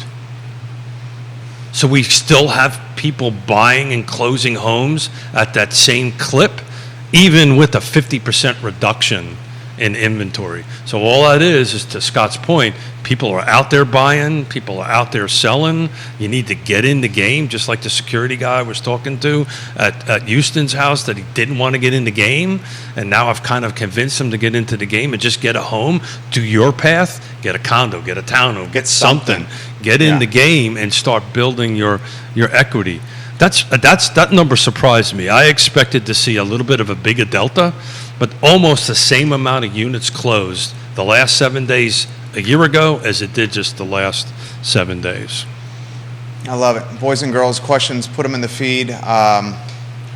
So we still have people buying and closing homes at that same clip, even with a 50% reduction in inventory. So all that is to Scott's point, people are out there buying, people are out there selling. You need to get in the game, just like the security guy I was talking to at Houston's house that he didn't want to get in the game. And now I've kind of convinced him to get into the game and just get a home, do your path, get a condo, get a townhome, get something. Get in the game and start building your equity. That number surprised me. I expected to see a little bit of a bigger delta, but almost the same amount of units closed the last 7 days a year ago as it did just the last 7 days. I love it. Boys and girls, questions, put them in the feed.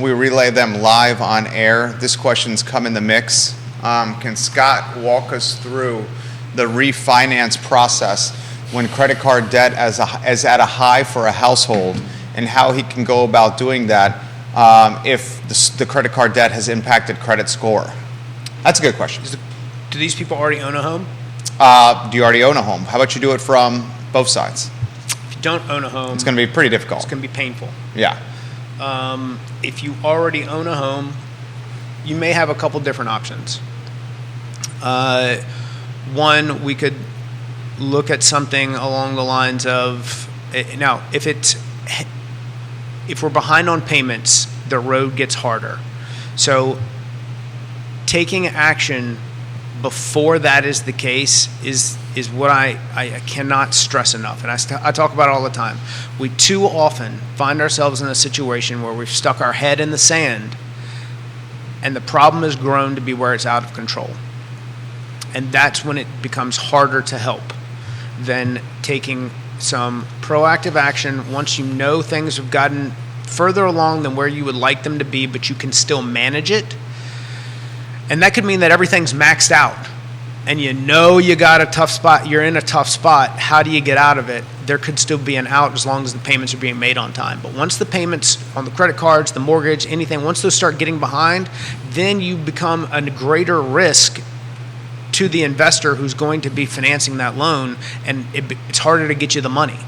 We relay them live on air. This question's come in the mix. Can Scott walk us through the refinance process when credit card debt is at a high for a household, and how he can go about doing that if the credit card debt has impacted credit score? That's a good question. Do these people already own a home? Do you already own a home? How about you do it from both sides? If you don't own a home, It's going to be pretty difficult. it's going to be painful. Yeah. If you already own a home, you may have a couple different options. One, we could look at something along the lines of, now, if we're behind on payments, the road gets harder. So taking action before that is the case is what I cannot stress enough. And I talk about it all the time. We too often find ourselves in a situation where we've stuck our head in the sand and the problem has grown to be where it's out of control. And that's when it becomes harder to help than taking some proactive action once you know things have gotten further along than where you would like them to be, but you can still manage it. And that could mean that everything's maxed out and you know you got a tough spot, you're in a tough spot. How do you get out of it? There could still be an out as long as the payments are being made on time. But once the payments on the credit cards, the mortgage, anything, once those start getting behind, then you become a greater risk to the investor who's going to be financing that loan, and it's harder to get you the money.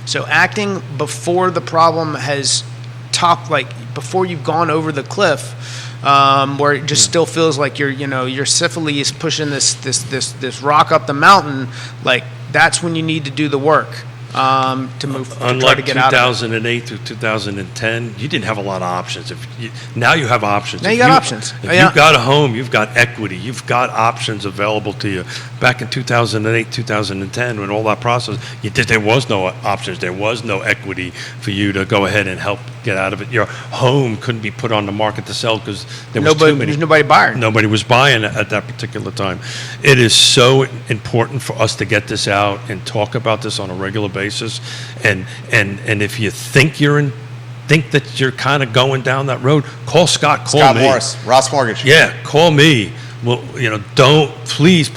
So acting before the problem has topped, like before you've gone over the cliff, where it just still feels like your syphilis pushing this rock up the mountain, like that's when you need to do the work to move, to try Unlike to get out of it. 2008 through 2010, you didn't have a lot of options. Now you have options. Now you got options. If you've got a home, you've got equity, you've got options available to you. Back in 2008, 2010, when all that process, there was no options. There was no equity for you to go ahead and help get out of it. Your home couldn't be put on the market to sell because there was too many. There's nobody buying. Nobody was buying at that particular time. It is so important for us to get this out and talk about this on a regular basis. And if you think that you're kind of going down that road, call Scott. Call Scott me. Morris, Ross Mortgage. Yeah, call me. Well, don't please. So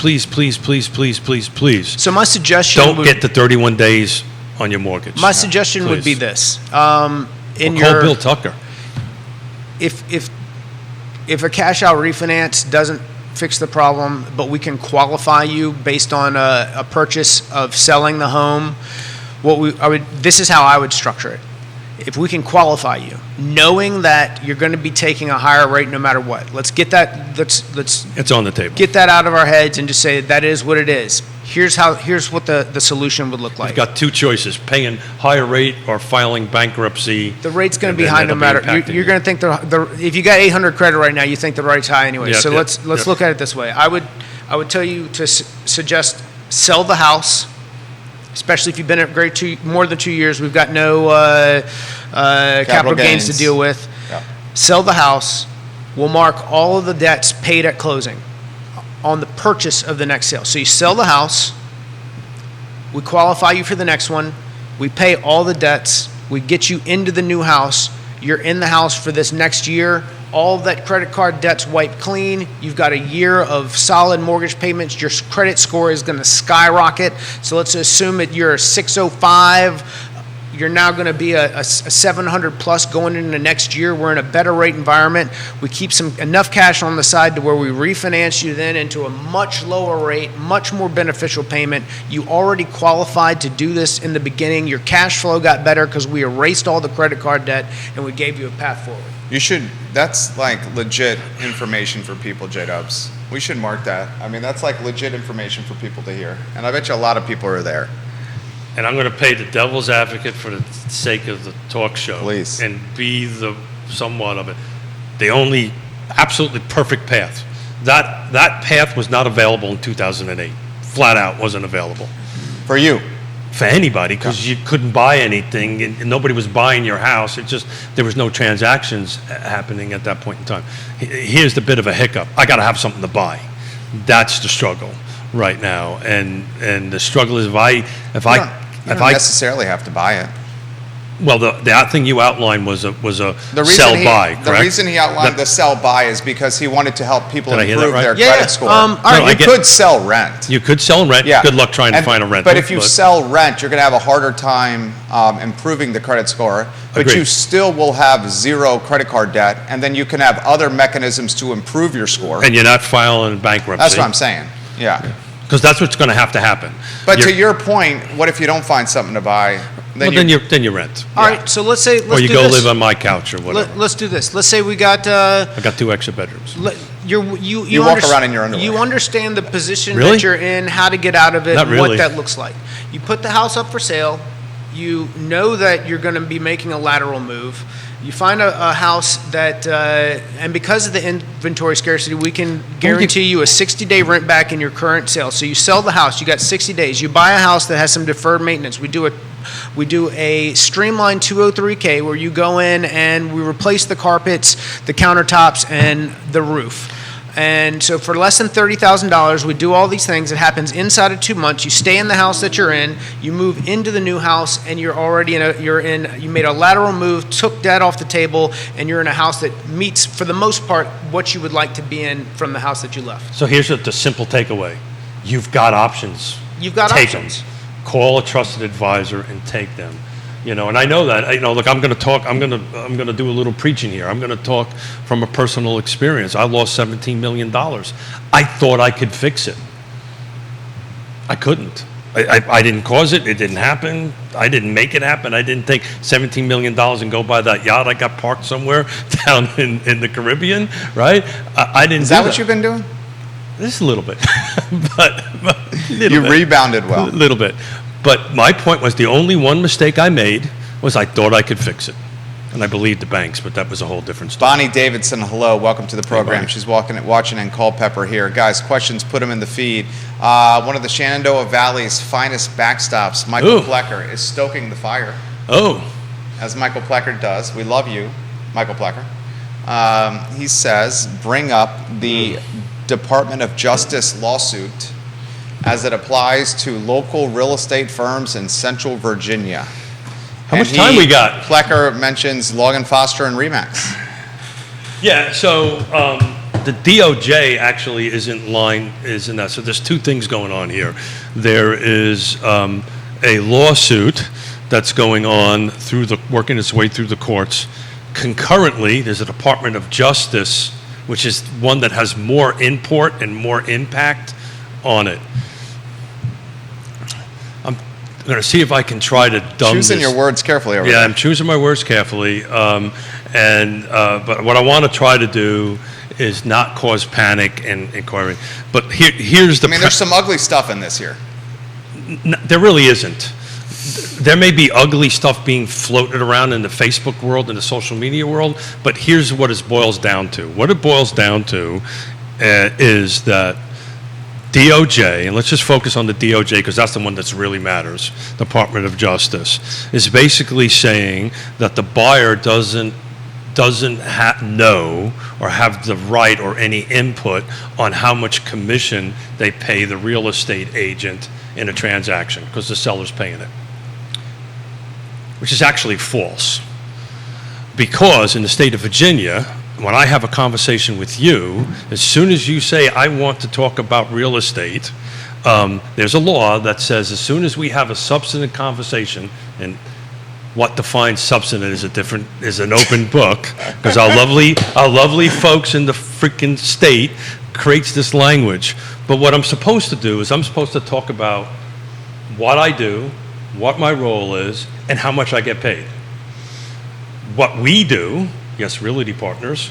my suggestion Don't get the 31 days on your mortgage. My suggestion would be Please. this: Call Bill Tucker. if a cash out refinance doesn't fix the problem, but we can qualify you based on a purchase of selling the home, this is how I would structure it. If we can qualify you, knowing that you're going to be taking a higher rate no matter what, let's get that. Let's It's on the table. get that out of our heads and just say that is what it is. Here's what the solution would look like. You've got two choices: paying higher rate or filing bankruptcy. The rate's going to be And high no that'll be matter. impacting You're going to think if you got 800 credit right now, you think the rate's high anyway. Yeah, So yeah, let's yeah. look at it this way. I would tell you to suggest sell the house, especially if you've been at more than 2 years. We've got no capital gains to deal with. Yeah. Sell the house. We'll mark all of the debts paid at closing on the purchase of the next sale. So you sell the house. We qualify you for the next one. We pay all the debts. We get you into the new house. You're in the house for this next year. All of that credit card debt's wiped clean. You've got a year of solid mortgage payments. Your credit score is going to skyrocket. So let's assume that you're a 605. You're now going to be a 700 plus going into next year. We're in a better rate environment. We keep enough cash on the side to where we refinance you then into a much lower rate, much more beneficial payment. You already qualified to do this in the beginning. Your cash flow got better because we erased all the credit card debt and we gave you a path forward. That's like legit information for people, J-Dubs. We should mark that. I mean, that's like legit information for people to hear. And I bet you a lot of people are there. And I'm going to play the devil's advocate for the sake of the talk show. Please. And be the somewhat of it. The only absolutely perfect path. That path was not available in 2008. Flat out wasn't available. For you. For anybody, because you couldn't buy anything and nobody was buying your house. There was no transactions happening at that point in time. Here's the bit of a hiccup. I got to have something to buy. That's the struggle right now. And the struggle is if I You don't necessarily have to buy it. Well, the thing you outlined was a The sell-buy, correct? The reason he outlined the sell-buy is because he wanted to help people Did I hear that improve right? their Yeah, credit score. all right, You could sell rent. You could sell and rent. Yeah. Good luck trying to find a renter. But if you sell rent, you're going to have a harder time improving the credit score. But Agreed. you still will have zero credit card debt, and then you can have other mechanisms to improve your score. And you're not filing bankruptcy. That's what I'm saying. Yeah. Because that's what's going to have to happen. But to your point, what if you don't find something to buy? Then you rent. All right, so let's Or you do go this. live on my couch or whatever. Let's do this. Let's say we got I got 2 extra bedrooms. you walk around in your underwear. You understand the position Really? that you're in, how to get out of it, Not and what really. that looks like. You put the house up for sale. You know that you're going to be making a lateral move, You find a house that, and because of the inventory scarcity, we can guarantee you a 60-day rent back in your current sale. So you sell the house, you got 60 days. You buy a house that has some deferred maintenance. We do a streamlined 203K where you go in and we replace the carpets, the countertops, and the roof. And so for less than $30,000, we do all these things. It happens inside of 2 months. You stay in the house that you're in, you move into the new house, and you're already you made a lateral move, took debt off the table, and you're in a house that meets, for the most part, what you would like to be in from the house that you left. So here's the simple takeaway. You've got options. You've got Take options. them. Call a trusted advisor and take them. And I know that. Look, I'm going to do a little preaching here. I'm going to talk from a personal experience. I lost $17 million. I thought I could fix it. I couldn't. I didn't cause it. It didn't happen. I didn't make it happen. I didn't take $17 million and go buy that yacht I got parked somewhere down in the Caribbean, right? I didn't. Is that what you've been doing? Just a little bit, but You rebounded well. A little bit. But my point was the only one mistake I made was I thought I could fix it. And I believed the banks, but that was a whole different story. Bonnie Davidson, hello. Welcome to the program. She's watching in Culpeper here. Guys, questions, put them in the feed. One of the Shenandoah Valley's finest backstops, Michael Plecker, is stoking the fire. Oh. As Michael Plecker does. We love you, Michael Plecker. He says, bring up the Department of Justice lawsuit as it applies to local real estate firms in Central Virginia. How much time we got? Plecker mentions Logan Foster and Remax. Yeah, so the DOJ actually is in that. So there's two things going on here. There is a lawsuit that's going on working its way through the courts. Concurrently, there's a Department of Justice, which is one that has more import and more impact on it. I'm going to see if I can try to dumb Choosing this. your words carefully over there. Yeah, I'm choosing my words carefully. But what I want to try to do is not cause panic and inquiry. But here's the. there's some ugly stuff in this here. There really isn't. There may be ugly stuff being floated around in the Facebook world and the social media world, but here's what it boils down to. What it boils down to is that DOJ, and let's just focus on the DOJ because that's the one that really matters, Department of Justice, is basically saying that the buyer doesn't know or have the right or any input on how much commission they pay the real estate agent in a transaction because the seller's paying it, which is actually false. Because in the state of Virginia, when I have a conversation with you, as soon as you say, I want to talk about real estate, there's a law that says as soon as we have a substantive conversation, and what defines substantive is an open book, because our lovely folks in the freaking state creates this language. But what I'm supposed to do is I'm supposed to talk about what I do, what my role is, and how much I get paid. What we do, yes, Realty partners,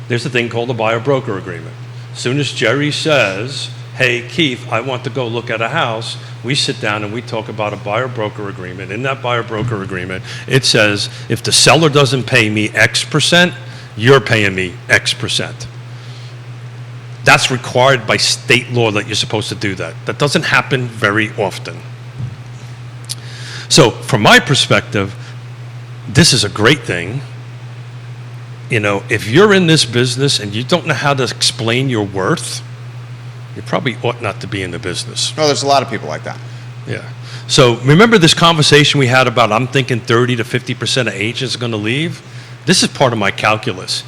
there's a thing called a buyer-broker agreement. As soon as Jerry says, hey, Keith, I want to go look at a house, we sit down and we talk about a buyer-broker agreement. In that buyer-broker agreement, it says, if the seller doesn't pay me X percent, you're paying me X percent. That's required by state law that you're supposed to do that. That doesn't happen very often. So from my perspective, this is a great thing. If you're in this business and you don't know how to explain your worth, you probably ought not to be in the business. No, there's a lot of people like that. Yeah. So remember this conversation we had about I'm thinking 30 to 50% of agents are going to leave? This is part of my calculus.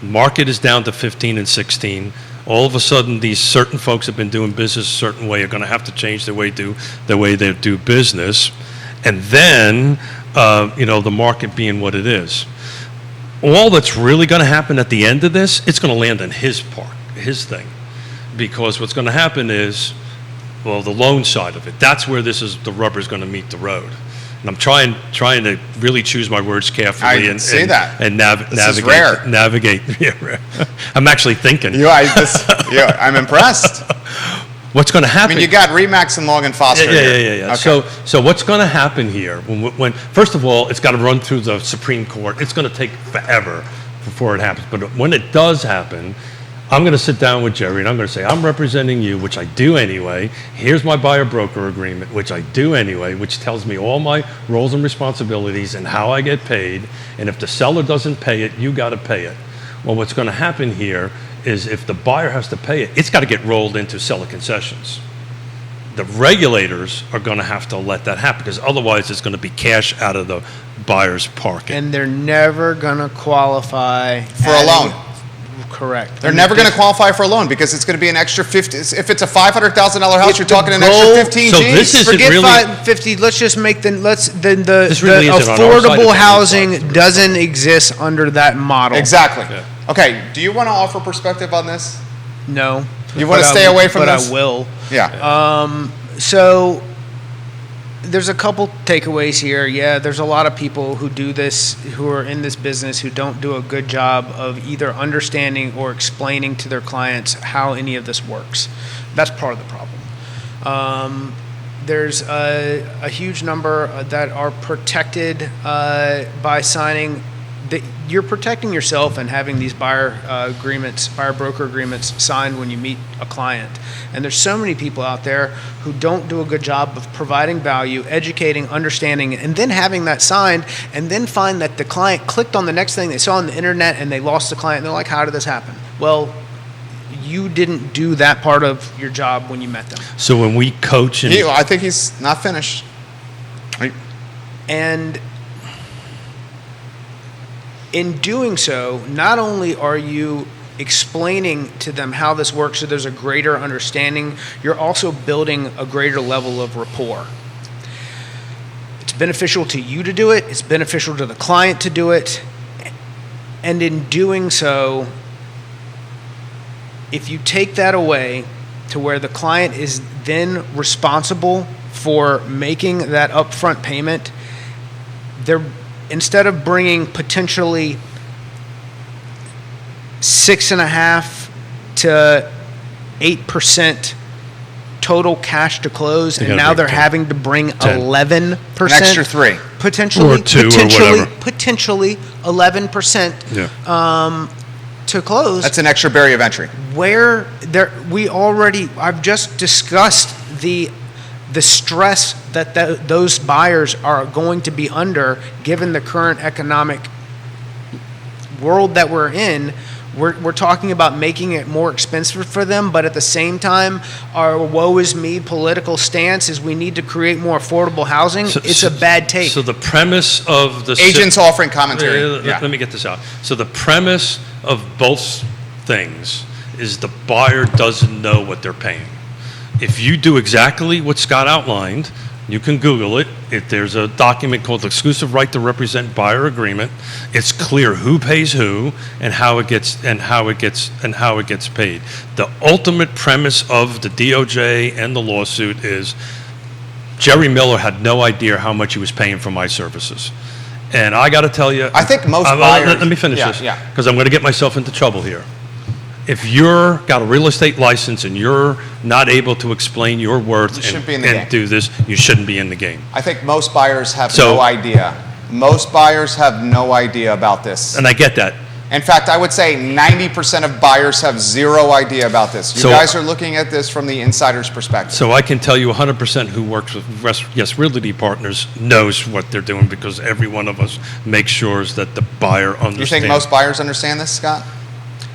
Market is down to 15 and 16. All of a sudden, these certain folks have been doing business a certain way are going to have to change the way they do business. And then, the market being what it is. All that's really going to happen at the end of this, it's going to land on his thing. Because what's going to happen is, the loan side of it. That's where the rubber's going to meet the road. And I'm trying to really choose my words carefully and navigate. Yeah, I'm actually thinking. I'm impressed. what's going to I happen? mean, you got Remax and Long and Foster here. Yeah. Okay. So what's going to happen here? When first of all, it's got to run through the Supreme Court. It's going to take forever before it happens. But when it does happen, I'm going to sit down with Jerry and I'm going to say, I'm representing you, which I do anyway. Here's my buyer-broker agreement, which I do anyway, which tells me all my roles and responsibilities and how I get paid. And if the seller doesn't pay it, you got to pay it. Well, what's going to happen here is if the buyer has to pay it, it's got to get rolled into seller concessions. The regulators are going to have to let that happen because otherwise it's going to be cash out of the buyer's pocket. And they're never going to qualify For a loan. Correct. They're never going to qualify for a loan because it's going to be an extra 50. If it's a $500,000 house, you're talking an extra 15 So G's. this isn't Forget really- 550. Let's just make the This really isn't on our side affordable of the housing fence. doesn't exist under that model. Exactly. Yeah. Okay, do you want to offer perspective on this? No. You wanna But stay away from but this? I will. Yeah. So there's a couple takeaways here. Yeah, there's a lot of people who do this, who are in this business, who don't do a good job of either understanding or explaining to their clients how any of this works. That's part of the problem. There's a huge number that are protected by signing. You're protecting yourself and having these buyer broker agreements signed when you meet a client. And there's so many people out there who don't do a good job of providing value, educating, understanding, and then having that signed, and then find that the client clicked on the next thing they saw on the internet and they lost the client. And they're like, how did this happen? Well, you didn't do that part of your job when you met them. So when we coach and I think he's not finished. And in doing so, not only are you explaining to them how this works so there's a greater understanding, you're also building a greater level of rapport. It's beneficial to you to do it, it's beneficial to the client to do it, and in doing so, if you take that away to where the client is then responsible for making that upfront payment, they're instead of bringing potentially 6.5% to 8% total cash to close, and gotta now bring they're 10. having to bring 11%, An extra 3. potentially, Or 2 or potentially, whatever. potentially 11% yeah. to close. That's an extra barrier of entry. Where there, I've just discussed the stress that those buyers are going to be under given the current economic world that we're in. We're talking about making it more expensive for them, but at the same time, our woe is me political stance is we need to create more affordable housing. It's a bad take. So the premise of the Agents offering commentary. Let me get this out. So the premise of both things is the buyer doesn't know what they're paying. If you do exactly what Scott outlined, you can Google it. There's a document called the Exclusive Right to Represent Buyer Agreement. It's clear who pays who and how it gets paid. The ultimate premise of the DOJ and the lawsuit is Jerry Miller had no idea how much he was paying for my services. And I got to tell you, I think most buyers. let me finish Yeah, this, yeah. because I'm going to get myself into trouble here. If you're got a real estate license and you're not able to explain your worth You shouldn't be in the game. and do this, you shouldn't be in the game. I think most buyers have So- no idea. Most buyers have no idea about this. And I get that. In fact, I would say 90% of buyers have zero idea about this. You So- guys are looking at this from the insider's perspective. So I can tell you 100% who works with Realty Partners knows what they're doing because every one of us makes sure that the buyer understands. You think most buyers understand this, Scott?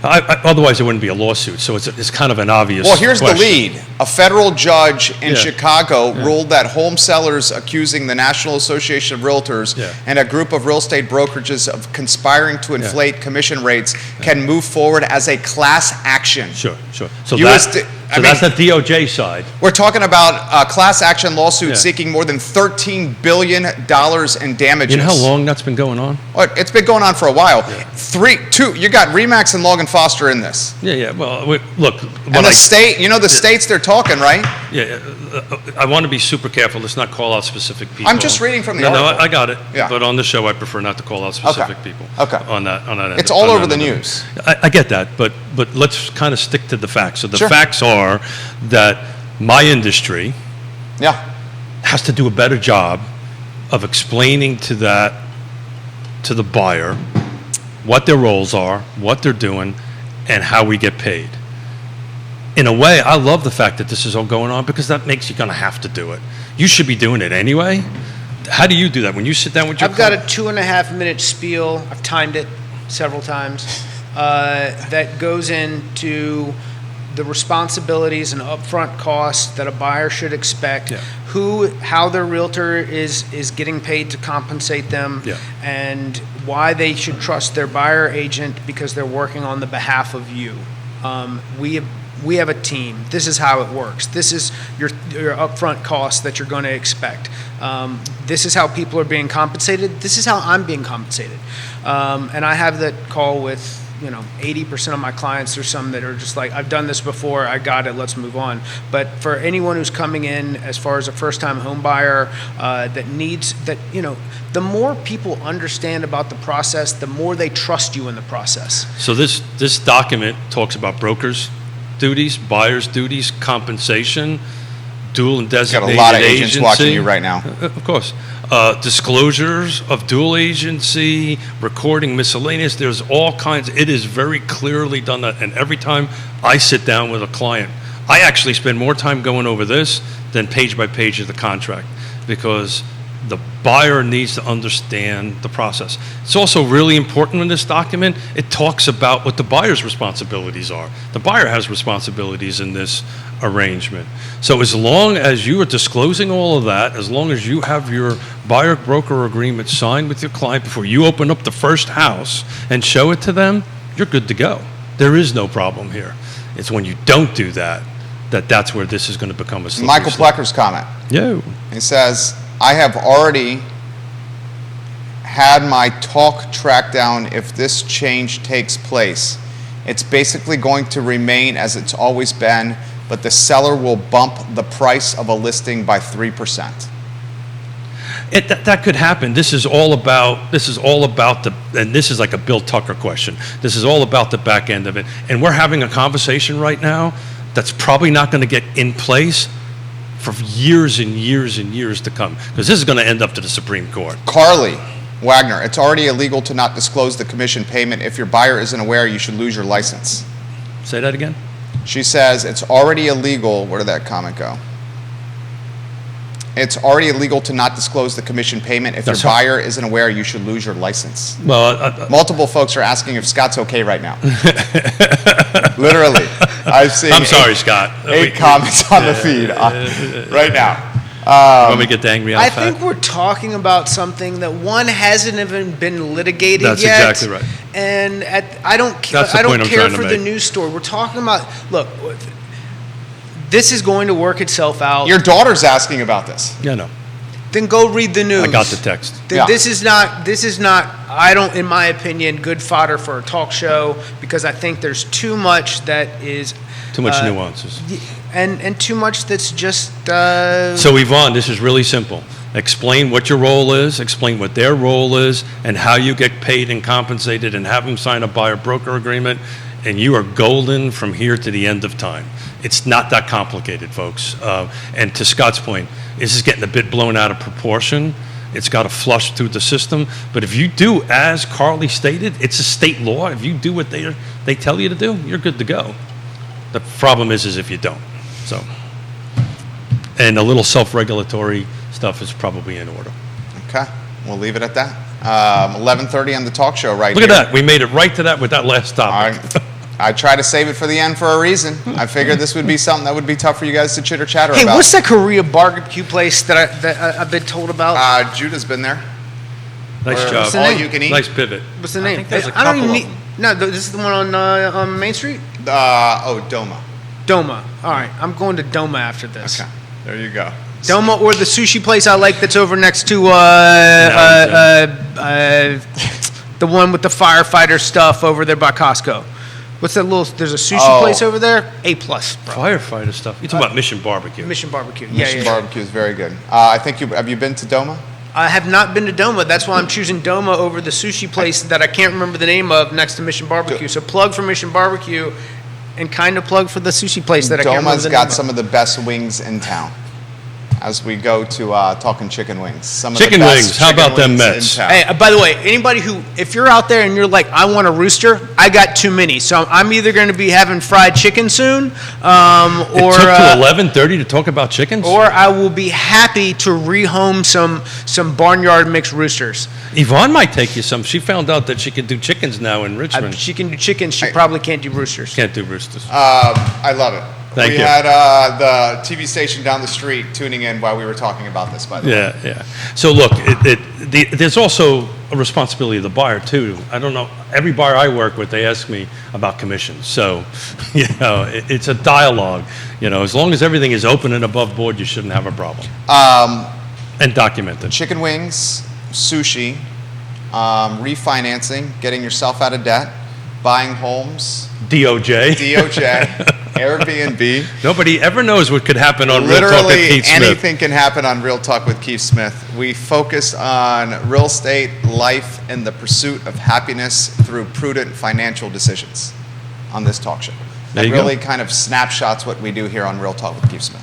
Otherwise, it wouldn't be a lawsuit. So it's kind of an obvious Well, here's question. the lead. A federal judge in Yeah. Chicago ruled that home sellers accusing the National Association of Realtors Yeah. and a group of real estate brokerages of conspiring to inflate commission rates can move forward as a class action. Sure. So, USD that's the DOJ side. We're talking about a class action lawsuit Yeah. seeking more than $13 billion in damages. You know how long that's been going on? Well, it's been going on for a while. You got Remax and Long and Foster in this. Yeah. Well, look. And the state, the states they're talking, right? Yeah, I want to be super careful. Let's not call out specific people. I'm just reading from the No, article. I got it. Yeah. But on the show, I prefer not to call out specific people. Okay. On that end. It's all on over that the end. news. I get that, but let's kind of stick to the facts. So the Sure. facts are that my industry Yeah. has to do a better job of explaining to the buyer what their roles are, what they're doing, and how we get paid. In a way, I love the fact that this is all going on because that makes you going to have to do it. You should be doing it anyway. How do you do that when you sit down with your I've got a client? 2.5-minute spiel. I've timed it several times. That goes into the responsibilities and upfront costs that a buyer should expect. Yeah. How their realtor is getting paid to compensate them, Yeah. and why they should trust their buyer agent because they're working on the behalf of you. We have a team. This is how it works. This is your upfront costs that you're going to expect. This is how people are being compensated. This is how I'm being compensated. And I have that call with 80% of my clients. There's some that are just like, I've done this before, I got it, let's move on. But for anyone who's coming in as far as a first-time home buyer that needs that, the more people understand about the process, the more they trust you in the process. So this document talks about brokers' duties, buyers' duties, compensation, dual and Got designated a lot of agents agency. watching you right now. Of course. Disclosures of dual agency, recording miscellaneous, there's all kinds. It is very clearly done that. And every time I sit down with a client, I actually spend more time going over this than page by page of the contract because the buyer needs to understand the process. It's also really important in this document, it talks about what the buyer's responsibilities are. The buyer has responsibilities in this arrangement. So as long as you are disclosing all of that, as long as you have your buyer-broker agreement signed with your client before you open up the first house and show it to them, you're good to go. There is no problem here. It's when you don't do that, that's where this is going to become a slippery Michael slope. Plecker's comment. Yo. He says, I have already had my talk tracked down if this change takes place. It's basically going to remain as it's always been, but the seller will bump the price of a listing by 3%. That could happen. This is all about and this is like a Bill Tucker question. This is all about the back end of it. And we're having a conversation right now that's probably not going to get in place for years and years and years to come, because this is going to end up to the Supreme Court. Carly Wagner, it's already illegal to not disclose the commission payment. If your buyer isn't aware, you should lose your license. Say that again? She says it's already illegal. Where did that comment go? It's already illegal to not disclose the commission payment. If That's your right. buyer isn't aware, you should lose your license. Well, Multiple folks are asking if Scott's okay right now. Literally. I've seen I'm sorry, Scott. eight comments on the feed right now. You want me to get the angry I elephant? think we're talking about something that one hasn't even been litigated That's yet. exactly right. And I don't That's the I don't point I'm care trying to for the make. news story. We're talking about, look, this is going to work itself out. Your daughter's asking about this. Yeah, no. Then go read the news. I got the text. Then Yeah. This is not, I don't, in my opinion, good fodder for a talk show, because I think there's too much that is. Too much nuances. And too much that's just. So Yvonne, this is really simple. Explain what your role is, explain what their role is, and how you get paid and compensated, and have them sign a buyer-broker agreement, and you are golden from here to the end of time. It's not that complicated, folks. And to Scott's point, this is getting a bit blown out of proportion. It's got to flush through the system. But if you do, as Carly stated, it's a state law. If you do what they tell you to do, you're good to go. The problem is if you don't. So, and a little self-regulatory stuff is probably in order. Okay, we'll leave it at that. 11:30 on the talk show right Look here. at that. We made it right to that with that last topic. I try to save it for the end for a reason. I figured this would be something that would be tough for you guys to chitter chatter Hey, about. what's that Korea barbecue place that I've been told about? Judah's been there. Nice Or job. the All name? you can eat. Nice pivot. What's the name? think there's a I don't even couple need. of No, this is the one on Main Street. Doma. Doma. All right, I'm going to Doma after this. Okay, there you go. Doma, or the sushi place I like that's over next to the one with the firefighter stuff over there by Costco. What's that little? There's a sushi Oh. place over there. A plus, bro. Firefighter stuff. You're talking about Mission Barbecue. Mission Barbecue. Mission yeah. Barbecue is very good. I think have you been to Doma? I have not been to Doma. That's why I'm choosing Doma over the sushi place that I can't remember the name of next to Mission Barbecue. So plug for Mission Barbecue. and kind of plug for the sushi place that I can't remember Doma's the got name of. some of the best wings in town. As we go to talking chicken wings, some of Chicken the best wings. How chicken about them wings Mets? in town. Hey, by the way, anybody who, if you're out there and you're like, I want a rooster, I got too many. So I'm either going to be having fried chicken soon, It took to 11:30 to talk about chickens? or I will be happy to rehome some barnyard mixed roosters. Yvonne might take you some. She found out that she could do chickens now in Richmond. She can do chickens. She probably can't do roosters. Can't do roosters. I love it. Thank we you. had the TV station down the street tuning in while we were talking about this, by the way. Yeah, yeah. So look, there's also a responsibility of the buyer too. I don't know, every buyer I work with, they ask me about commissions. So, it's a dialogue. As long as everything is open and above board, you shouldn't have a problem. And documented. Chicken wings, sushi, refinancing, getting yourself out of debt, buying homes, DOJ. Airbnb. Nobody ever knows what could happen on Real Talk with Literally Keith Smith. anything can happen on Real Talk with Keith Smith. We focus on real estate, life, and the pursuit of happiness through prudent financial decisions on this talk show. There It you really go. kind of snapshots what we do here on Real Talk with Keith Smith.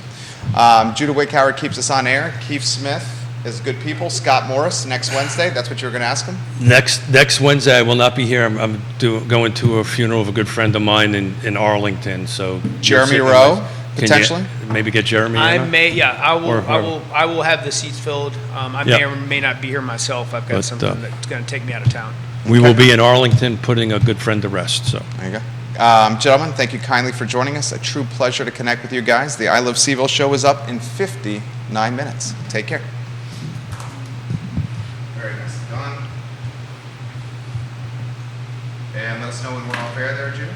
Judah Wickhauer keeps us on air. Keith Smith is good people. Scott Morris next Wednesday. That's what you were going to ask him? Next Wednesday, I will not be here. I'm going to a funeral of a good friend of mine in Arlington. So Jeremy you'll see- Rowe, Can you potentially? maybe get Jeremy. I in? may, yeah, I will, Or I will, I will have the seats filled. I Yeah. may or may not be here myself. I've got But, something that's going to take me out of town. We will be in Arlington putting a good friend to rest. So There you go. Gentlemen, thank you kindly for joining us. A true pleasure to connect with you guys. The I Love CVille show is up in 59 minutes. Take care. Very nice. Done. And let us know when we're off air there, Judah.